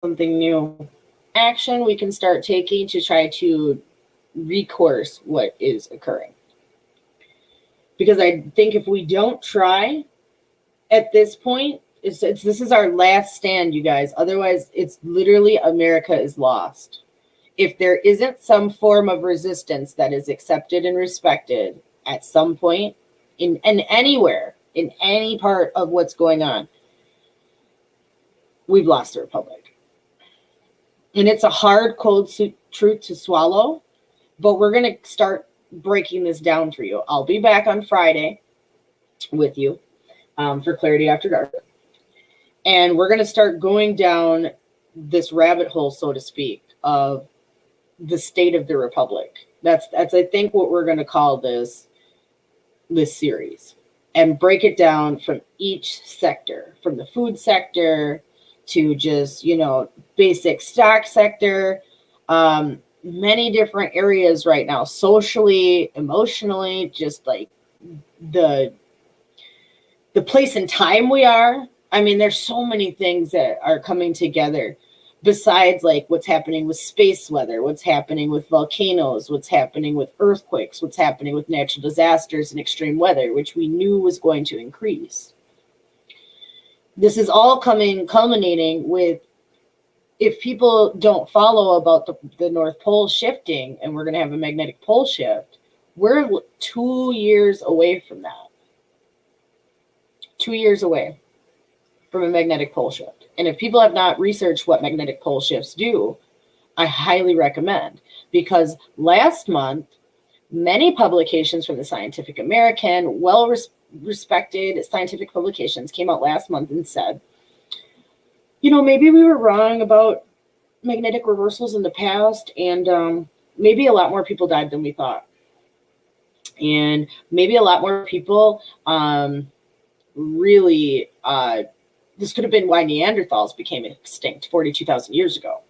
S1: Something new. Action we can start taking to try to recourse what is occurring. Because I think if we don't try at this point, this is our last stand, you guys. Otherwise, it's literally America is lost. If there isn't some form of resistance that is accepted and respected at some point in anywhere, in any part of what's going on, we've lost the republic. And it's a hard, cold truth to swallow, but we're going to start breaking this down for you. I'll be back on Friday with you for Clarity After Dark. And we're going to start going down this rabbit hole, so to speak, of the state of the republic. That's I think what we're going to call this series, and break it down from each sector, from the food sector to just, basic stock sector, many different areas right now, socially, emotionally, just like the place and time we are. I mean, there's so many things that are coming together besides like what's happening with space weather, what's happening with volcanoes, what's happening with earthquakes, what's happening with natural disasters and extreme weather, which we knew was going to increase. This is all culminating with, if people don't follow about the North Pole shifting, and we're going to have a magnetic pole shift, we're 2 years away from that. 2 years away from a magnetic pole shift. And if people have not researched what magnetic pole shifts do, I highly recommend, because last month, many publications from the Scientific American, well-respected scientific publications came out last month and said, maybe we were wrong about magnetic reversals in the past, and maybe a lot more people died than we thought. And maybe a lot more people really, this could have been why Neanderthals became extinct 42,000 years ago.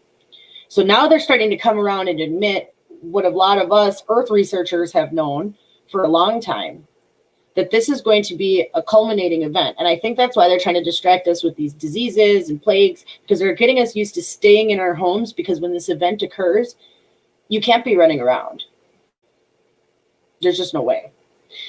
S1: So now they're starting to come around and admit what a lot of us Earth researchers have known for a long time, that this is going to be a culminating event. And I think that's why they're trying to distract us with these diseases and plagues, because they're getting us used to staying in our homes, because when this event occurs, you can't be running around. There's just no way.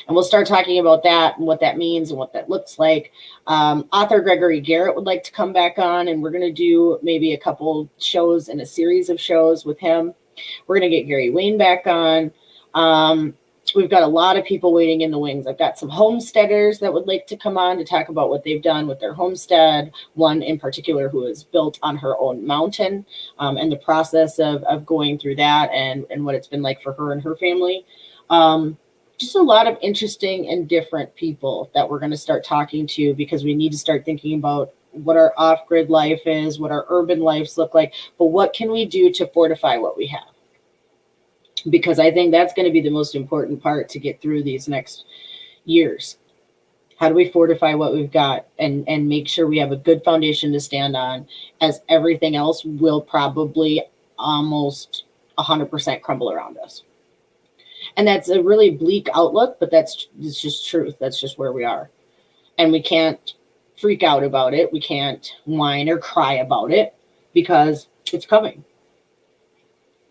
S1: And we'll start talking about that and what that means and what that looks like. Author Gregory Garrett would like to come back on, and we're going to do maybe a couple shows and a series of shows with him. We're going to get Gary Wayne back on. we've got a lot of people waiting in the wings. I've got some homesteaders that would like to come on to talk about what they've done with their homestead. One in particular who is built on her own mountain, and the process of going through that and what it's been like for her and her family. Just a lot of interesting and different people that we're going to start talking to, because we need to start thinking about what our off-grid life is, what our urban lives look like, but what can we do to fortify what we have? Because I think that's going to be the most important part to get through these next years. How do we fortify what we've got and make sure we have a good foundation to stand on, as everything else will probably almost 100% crumble around us? And that's a really bleak outlook, but it's just truth. That's just where we are. And we can't freak out about it. We can't whine or cry about it, because it's coming.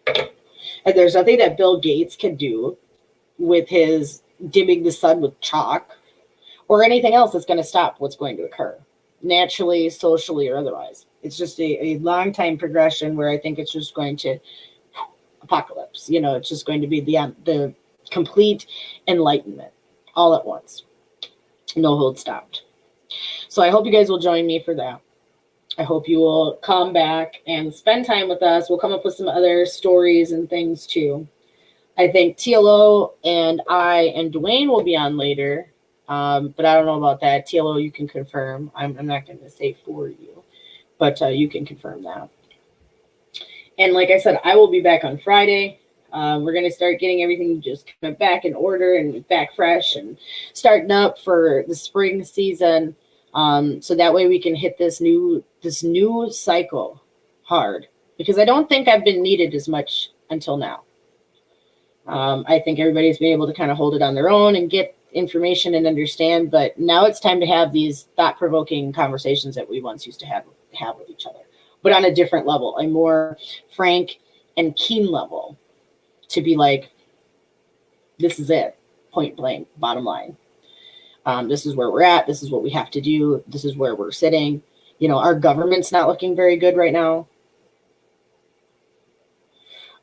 S1: And there's nothing that Bill Gates can do with his dimming the sun with chalk or anything else that's going to stop what's going to occur, naturally, socially, or otherwise. It's just a long time progression where I think it's just going to apocalypse. It's just going to be the complete enlightenment all at once. No hold stopped. So I hope you guys will join me for that. I hope you will come back and spend time with us. We'll come up with some other stories and things too. I think TLO and I and Dwayne will be on later, but I don't know about that. TLO, you can confirm. I'm not going to say for you, but you can confirm that. And like I said, I will be back on Friday. We're going to start getting everything just kind of back in order and back fresh and starting up for the spring season. So that way we can hit this new cycle hard, because I don't think I've been needed as much until now. I think everybody's been able to kind of hold it on their own and get information and understand, but now it's time to have these thought-provoking conversations that we once used to have with each other, but on a different level, a more frank and keen level, to be like, this is it, point blank, bottom line. This is where we're at. This is what we have to do. This is where we're sitting. Our government's not looking very good right now.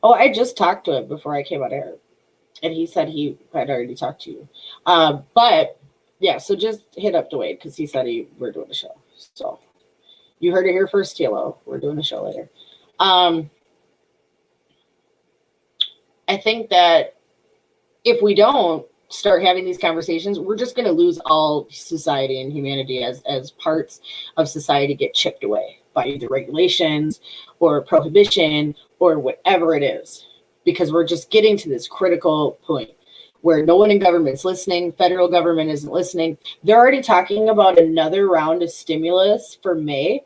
S1: Oh, I just talked to him before I came out here, and he said he had already talked to you. But yeah, so just hit up Dwayne, because he said we're doing a show. So you heard it here first, TLO. We're doing a show later. I think that if we don't start having these conversations, we're just going to lose all society and humanity as parts of society get chipped away by either regulations or prohibition or whatever it is, because we're just getting to this critical point where no one in government's listening. Federal government isn't listening. They're already talking about another round of stimulus for May,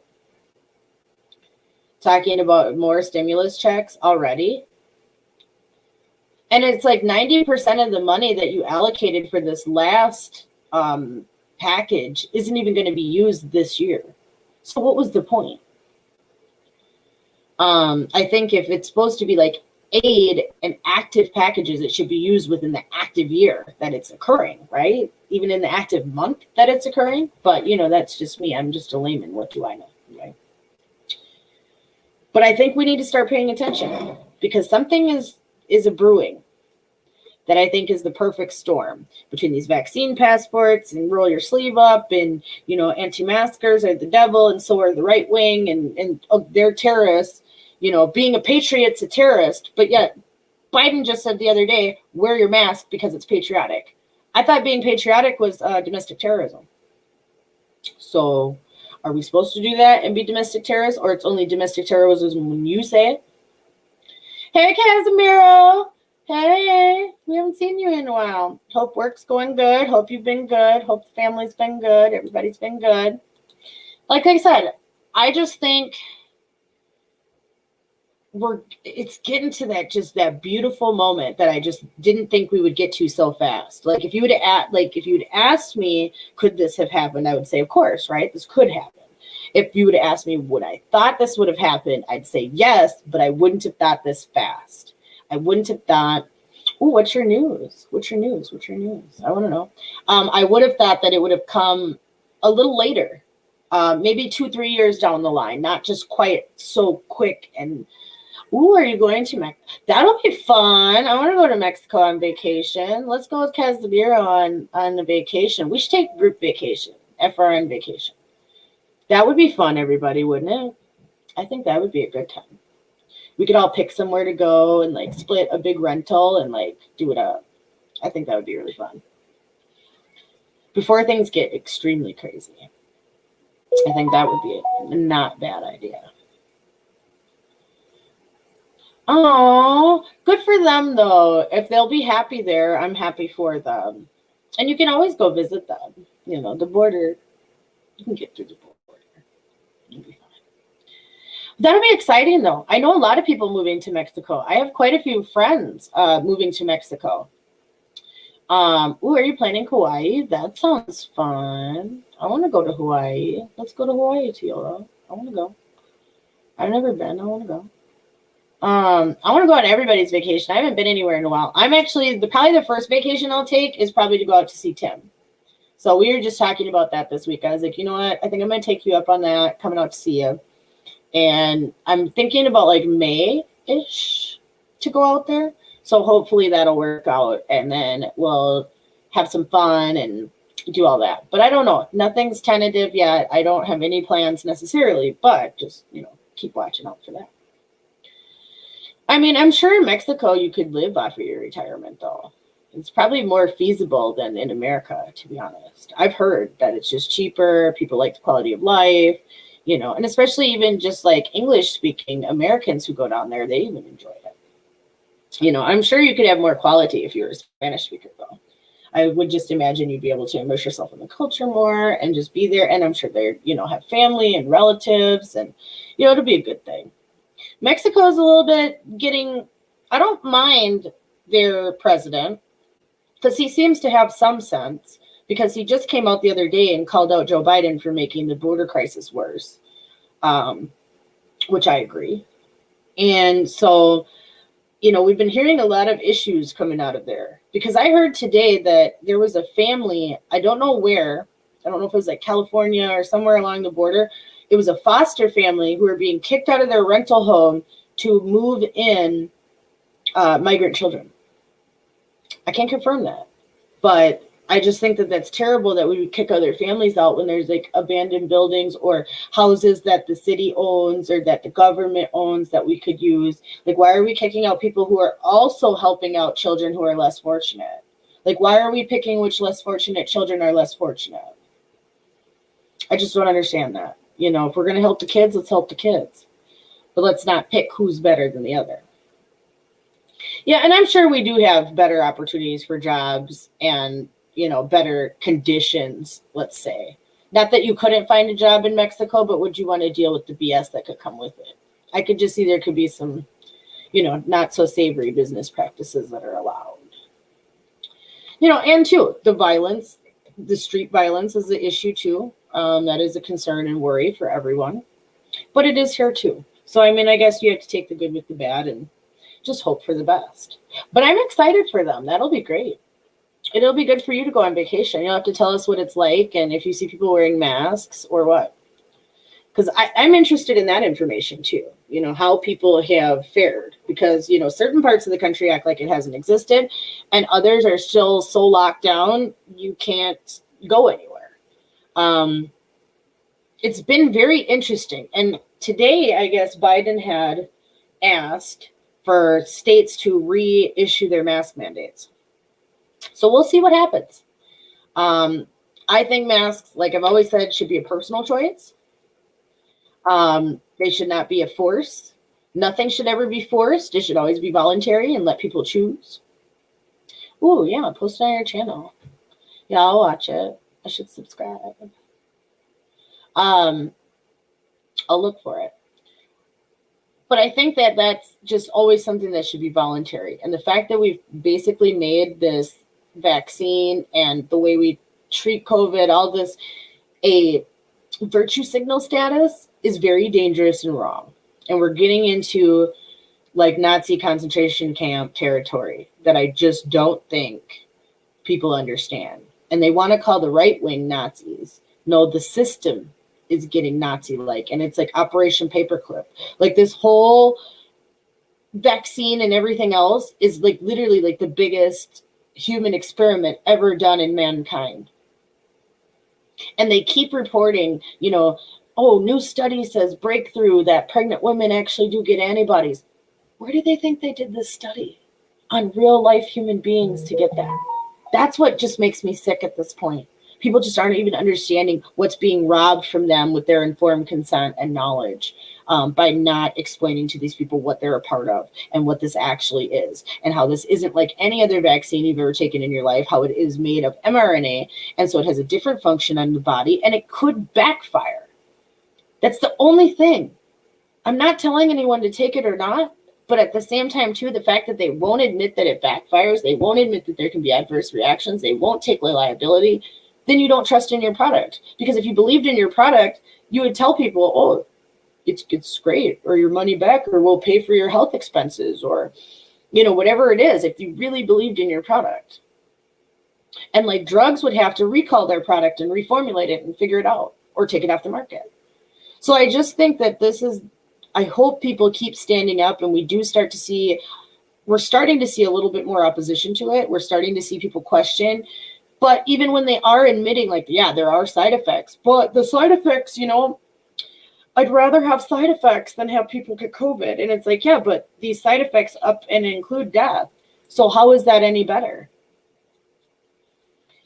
S1: talking about more stimulus checks already. And it's like 90% of the money that you allocated for this last package isn't even going to be used this year. So what was the point? I think if it's supposed to be like aid and active packages, it should be used within the active year that it's occurring, right? Even in the active month that it's occurring. But, that's just me. I'm just a layman. What do I know, right? But I think we need to start paying attention, because something is a brewing that I think is the perfect storm between these vaccine passports and roll your sleeve up, and, anti-maskers are the devil, and so are the right wing, and they're terrorists. Being a patriot's a terrorist, but yet Biden just said the other day, wear your mask because it's patriotic. I thought being patriotic was domestic terrorism. So are we supposed to do that and be domestic terrorists, or it's only domestic terrorism when you say it? Hey, Casimiro. Hey, we haven't seen you in a while. Hope work's going good. Hope you've been good. Hope the family's been good. Everybody's been good. Like I said, I just think it's getting to that beautiful moment that I just didn't think we would get to so fast. Like if you would asked me, could this have happened? I would say, of course, right? This could happen. If you would have asked me, would I thought this would have happened? I'd say yes, but I wouldn't have thought this fast. I wouldn't have thought, what's your news? What's your news? What's your news? I want to know. I would have thought that it would have come a little later, maybe 2-3 years down the line, not just quite so quick and Ooh, are you going to Mexico? That'll be fun. I want to go to Mexico on vacation. Let's go with Casimiro on a vacation. We should take group vacation, FRN vacation. That would be fun, everybody, wouldn't it? I think that would be a good time. We could all pick somewhere to go and like split a big rental and like do it up. I think that would be really fun. Before things get extremely crazy. I think that would be a not bad idea. Oh, good for them though. If they'll be happy there, I'm happy for them. And you can always go visit them. You know, the border, you can get through the border. You'll be fine. That'll be exciting though. I know a lot of people moving to Mexico. I have quite a few friends moving to Mexico. Ooh, are you planning Hawaii? That sounds fun. I want to go to Hawaii. Let's go to Hawaii, Tiola. I want to go. I've never been. I want to go. I want to go on everybody's vacation. I haven't been anywhere in a while. I'm actually probably the first vacation I'll take is probably to go out to see Tim. So we were just talking about that this week. I was like, you know what? I think I'm going to take you up on that, coming out to see you. And I'm thinking about like May-ish to go out there. So hopefully that'll work out. And then we'll have some fun and do all that. But I don't know. Nothing's tentative yet. I don't have any plans necessarily, but just, you know, keep watching out for that. I mean, I'm sure in Mexico you could live off of your retirement, though. It's probably more feasible than in America, to be honest. I've heard that it's just cheaper. People like the quality of life, you know, and especially even just like English-speaking Americans who go down there, they even enjoy it. You know, I'm sure you could have more quality if you were a Spanish speaker, though. I would just imagine you'd be able to immerse yourself in the culture more and just be there. And I'm sure they, you know, have family and relatives, and, you know, it'll be a good thing. Mexico is a little bit getting, I don't mind their president because he seems to have some sense, because he just came out the other day and called out Joe Biden for making the border crisis worse, which I agree. And so, you know, we've been hearing a lot of issues coming out of there, because I heard today that there was a family, I don't know where, I don't know if it was like California or somewhere along the border. It was a foster family who were being kicked out of their rental home to move in migrant children. I can't confirm that, but I just think that that's terrible that we would kick other families out when there's like abandoned buildings or houses that the city owns or that the government owns that we could use. Like, why are we kicking out people who are also helping out children who are less fortunate? Like, why are we picking which less fortunate children are less fortunate? I just don't understand that. You know, if we're going to help the kids, let's help the kids. But let's not pick who's better than the other. Yeah, and I'm sure we do have better opportunities for jobs and, you know, better conditions, let's say. Not that you couldn't find a job in Mexico, but would you want to deal with the BS that could come with it? I could just see there could be some, you know, not so savory business practices that are allowed. You know, and too, the violence, the street violence is the issue too. That is a concern and worry for everyone, but it is here too. So, I mean, I guess you have to take the good with the bad and just hope for the best. But I'm excited for them. That'll be great. It'll be good for you to go on vacation. You'll have to tell us what it's like and if you see people wearing masks or what. Because I'm interested in that information too. You know, how people have fared. Because, you know, certain parts of the country act like it hasn't existed and others are still so locked down you can't go anywhere. It's been very interesting. And today, I guess Biden had asked for states to reissue their mask mandates. So we'll see what happens. I think masks, like I've always said, should be a personal choice. They should not be a force. Nothing should ever be forced. It should always be voluntary and let people choose. Ooh, yeah, post it on your channel. Yeah, I'll watch it. I should subscribe. I'll look for it. But I think that that's just always something that should be voluntary. And the fact that we've basically made this vaccine and the way we treat COVID, all this, a virtue signal status is very dangerous and wrong. And we're getting into like Nazi concentration camp territory that I just don't think people understand. And they want to call the right-wing Nazis. No, the system is getting Nazi-like, and it's like Operation Paperclip. Like this whole vaccine and everything else is like literally like the biggest human experiment ever done in mankind. And they keep reporting, oh, new study says breakthrough that pregnant women actually do get antibodies. Where do they think they did this study? On real life human beings to get that. That's what just makes me sick at this point. People just aren't even understanding what's being robbed from them with their informed consent and knowledge by not explaining to these people what they're a part of and what this actually is and how this isn't like any other vaccine you've ever taken in your life, how it is made of mRNA. And so it has a different function on the body and it could backfire. That's the only thing. I'm not telling anyone to take it or not. But at the same time, too, the fact that they won't admit that it backfires, they won't admit that there can be adverse reactions, they won't take liability, then you don't trust in your product. Because if you believed in your product, you would tell people, oh, it's great, or your money back, or we'll pay for your health expenses, or, whatever it is, if you really believed in your product. And like drugs would have to recall their product and reformulate it and figure it out, or take it off the market. So I just think that I hope people keep standing up and we're starting to see a little bit more opposition to it. We're starting to see people question, but even when they are admitting like, yeah, there are side effects, but the side effects, I'd rather have side effects than have people get COVID. And it's like, yeah, but these side effects up and include death. So how is that any better?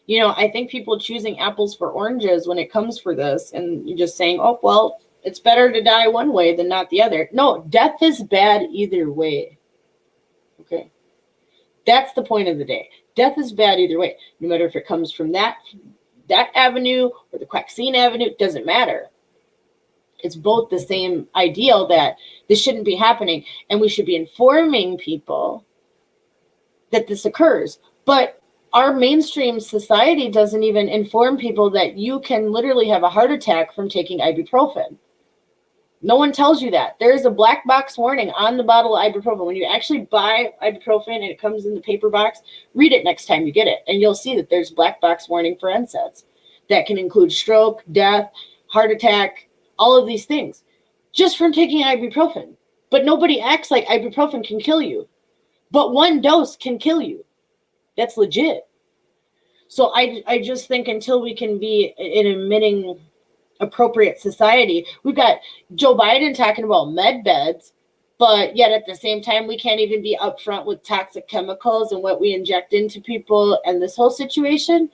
S1: I think people choosing apples for oranges when it comes for this and you're just saying, oh, well, it's better to die one way than not the other. No, death is bad either way. Okay. That's the point of the day. Death is bad either way. No matter if it comes from that avenue or the vaccine avenue, it doesn't matter. It's both the same ideal that this shouldn't be happening. And we should be informing people that this occurs. But our mainstream society doesn't even inform people that you can literally have a heart attack from taking ibuprofen. No one tells you that. There is a black box warning on the bottle of ibuprofen. When you actually buy ibuprofen and it comes in the paper box, read it next time you get it. And you'll see that there's black box warning for NSAIDs that can include stroke, death, heart attack, all of these things just from taking ibuprofen. But nobody acts like ibuprofen can kill you. But one dose can kill you. That's legit. So I just think until we can be an admitting appropriate society, we've got Joe Biden talking about med beds, but yet at the same time, we can't even be upfront with toxic chemicals and what we inject into people and this whole situation.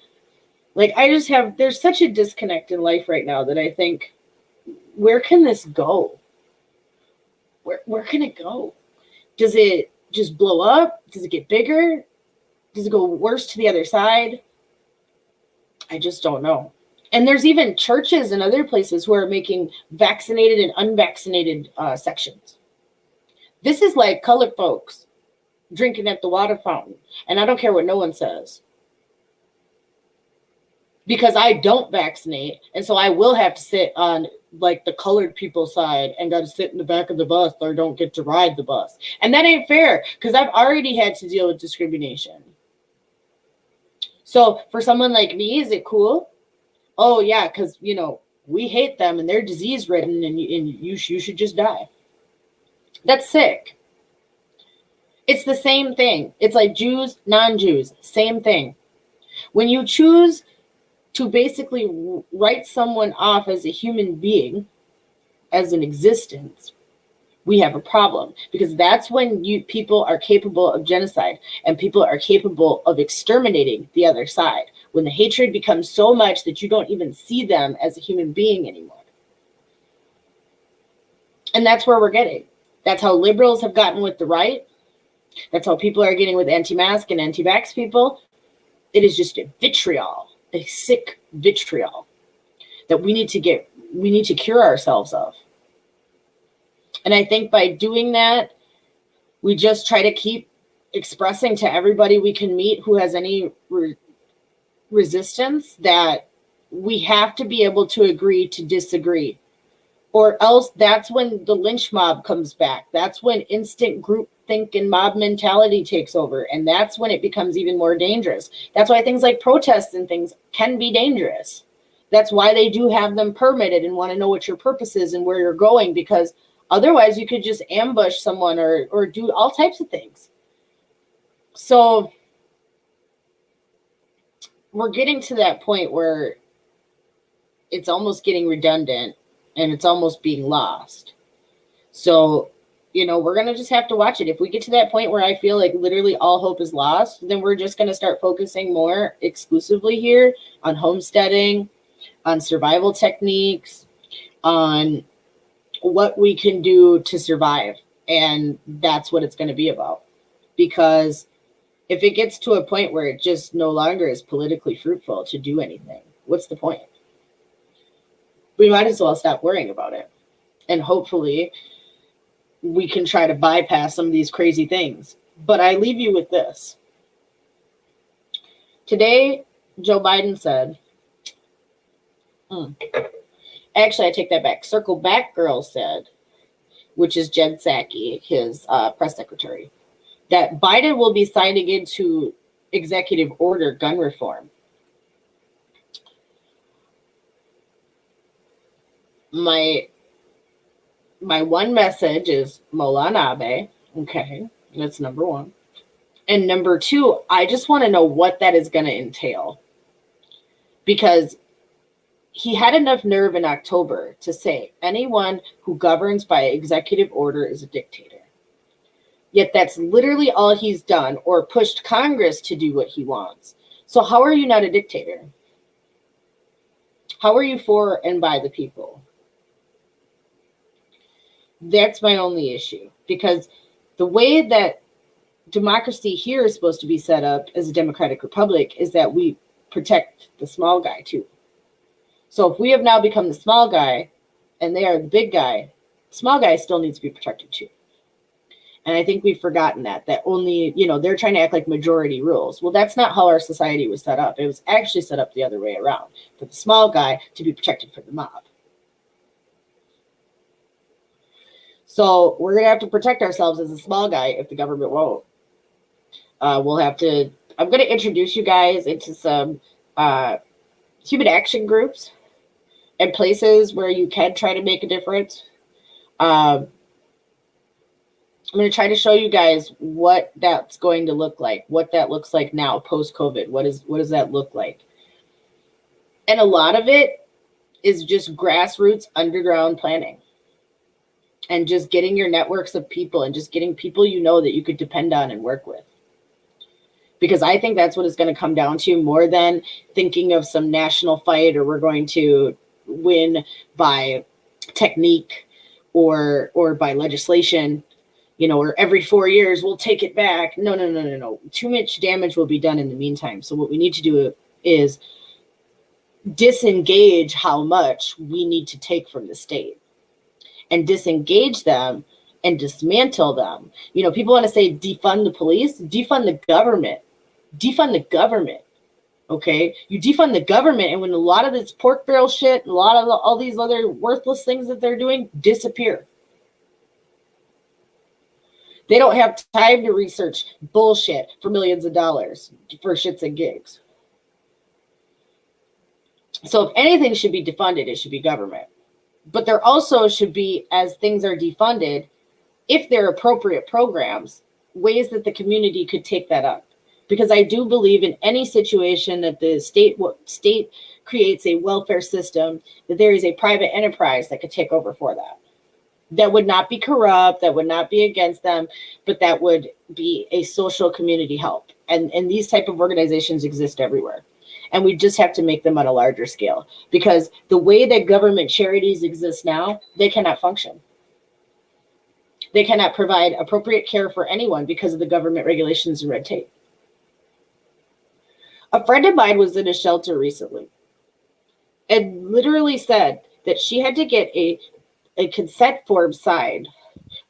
S1: Like there's such a disconnect in life right now that I think, where can this go? Where can it go? Does it just blow up? Does it get bigger? Does it go worse to the other side? I just don't know. And there's even churches and other places who are making vaccinated and unvaccinated sections. This is like colored folks drinking at the water fountain. And I don't care what no one says. Because I don't vaccinate. And so I will have to sit on like the colored people side and got to sit in the back of the bus or don't get to ride the bus. And that ain't fair because I've already had to deal with discrimination. So for someone like me, is it cool? Oh, yeah, because, we hate them and they're disease-ridden and you should just die. That's sick. It's the same thing. It's like Jews, non-Jews, same thing. When you choose to basically write someone off as a human being, as an existence, we have a problem because that's when people are capable of genocide and people are capable of exterminating the other side. When the hatred becomes so much that you don't even see them as a human being anymore. And that's where we're getting. That's how liberals have gotten with the right. That's how people are getting with anti-mask and anti-vax people. It is just a vitriol, a sick vitriol that we need to cure ourselves of. And I think by doing that, we just try to keep expressing to everybody we can meet who has any resistance that we have to be able to agree to disagree. Or else that's when the lynch mob comes back. That's when instant groupthink and mob mentality takes over. And that's when it becomes even more dangerous. That's why things like protests and things can be dangerous. That's why they do have them permitted and want to know what your purpose is and where you're going, because Otherwise, you could just ambush someone or do all types of things. So we're getting to that point where it's almost getting redundant and it's almost being lost. So, we're going to just have to watch it. If we get to that point where I feel like literally all hope is lost, then we're just going to start focusing more exclusively here on homesteading, on survival techniques, on what we can do to survive. And that's what it's going to be about. Because if it gets to a point where it just no longer is politically fruitful to do anything, what's the point? We might as well stop worrying about it. And hopefully we can try to bypass some of these crazy things. But I leave you with this. Today, Joe Biden said, actually, I take that back. Circle Back Girl said, which is Jen Psaki, his press secretary, that Biden will be signing into executive order gun reform. My one message is Mola Nabe. Okay, that's number one. And number two, I just want to know what that is going to entail. Because he had enough nerve in October to say anyone who governs by executive order is a dictator. Yet that's literally all he's done, or pushed Congress to do what he wants. So how are you not a dictator? How are you for and by the people? That's my only issue, because the way that democracy here is supposed to be set up as a democratic republic is that we protect the small guy too. So if we have now become the small guy and they are the big guy, the small guy still needs to be protected too. And I think we've forgotten that only, they're trying to act like majority rules. Well, that's not how our society was set up. It was actually set up the other way around, for the small guy to be protected from the mob. So we're going to have to protect ourselves as a small guy if the government won't. I'm going to introduce you guys into some human action groups and places where you can try to make a difference. I'm going to try to show you guys what that's going to look like, what that looks like now post-COVID. What does that look like? And a lot of it is just grassroots underground planning. And just getting your networks of people and just getting people that you could depend on and work with. Because I think that's what it's going to come down to, more than thinking of some national fight or we're going to win by technique or by legislation, or every 4 years we'll take it back. No. Too much damage will be done in the meantime. So what we need to do is disengage how much we need to take from the state. And disengage them and dismantle them. People want to say defund the police, defund the government. Defund the government. Okay? You defund the government, and when a lot of this pork barrel shit, a lot of all these other worthless things that they're doing disappear. They don't have time to research bullshit for millions of dollars for shits and gigs. So if anything should be defunded, it should be government. But there also should be, as things are defunded, if they're appropriate programs, ways that the community could take that up. Because I do believe in any situation that the state creates a welfare system, that there is a private enterprise that could take over for that. That would not be corrupt, that would not be against them, but that would be a social community help. And these type of organizations exist everywhere. And we just have to make them on a larger scale, because the way that government charities exist now, they cannot function. They cannot provide appropriate care for anyone because of the government regulations and red tape. A friend of mine was in a shelter recently and literally said that she had to get a consent form signed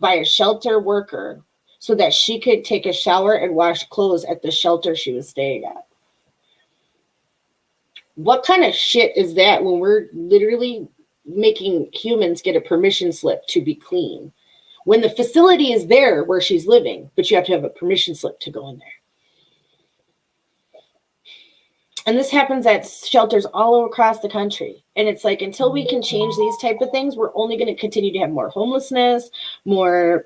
S1: by a shelter worker so that she could take a shower and wash clothes at the shelter she was staying at. What kind of shit is that when we're literally making humans get a permission slip to be clean? When the facility is there where she's living, but you have to have a permission slip to go in there. And this happens at shelters all across the country. And it's like, until we can change these type of things, we're only going to continue to have more homelessness, more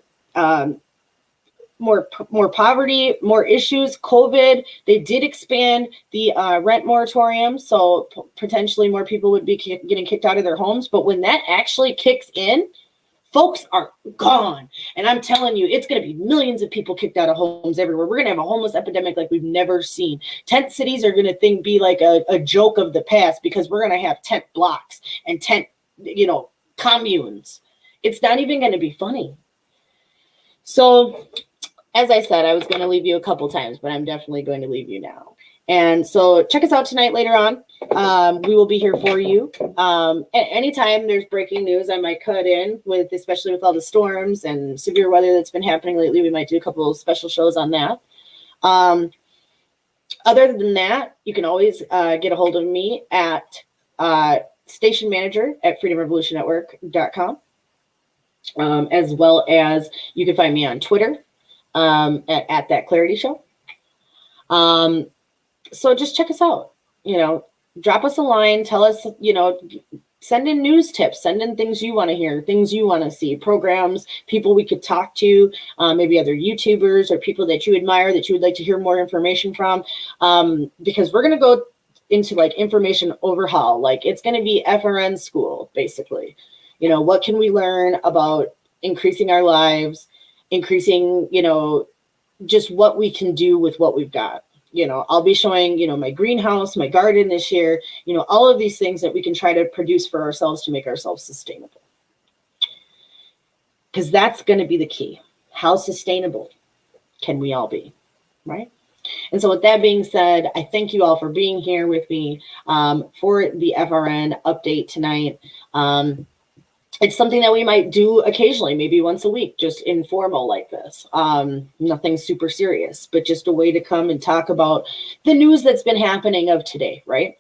S1: poverty, more issues. COVID, they did expand the rent moratorium, so potentially more people would be getting kicked out of their homes. But when that actually kicks in, folks are gone. And I'm telling you, it's going to be millions of people kicked out of homes everywhere. We're going to have a homeless epidemic like we've never seen. Tent cities are going to be like a joke of the past, because we're going to have tent blocks and tent, communes. It's not even going to be funny. So, as I said, I was going to leave you a couple times, but I'm definitely going to leave you now. And so check us out tonight later on. We will be here for you. Anytime there's breaking news, I might cut in especially with all the storms and severe weather that's been happening lately. We might do a couple of special shows on that. Other than that, you can always get a hold of me at station manager at freedomrevolutionnetwork.com. As well as you can find me on Twitter at That Clarity Show. So just check us out, drop us a line, tell us, send in news tips, send in things you want to hear, things you want to see, programs, people we could talk to, maybe other YouTubers or people that you admire that you would like to hear more information from. Because we're going to go into like information overhaul. Like, it's going to be FRN school, basically. What can we learn about increasing our lives, increasing, just what we can do with what we've got. I'll be showing, my greenhouse, my garden this year, all of these things that we can try to produce for ourselves to make ourselves sustainable. Because that's going to be the key. How sustainable can we all be, right? And so with that being said, I thank you all for being here with me for the FRN update tonight. It's something that we might do occasionally, maybe once a week, just informal like this. Nothing super serious, but just a way to come and talk about the news that's been happening of today, right?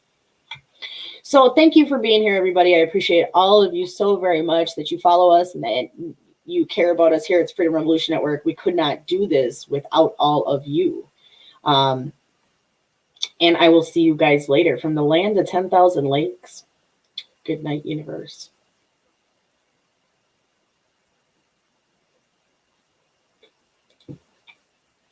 S1: So thank you for being here, everybody. I appreciate all of you so very much that you follow us and that you care about us here at Freedom Revolution Network. We could not do this without all of you. And I will see you guys later from the land of 10,000 lakes. Good night, universe.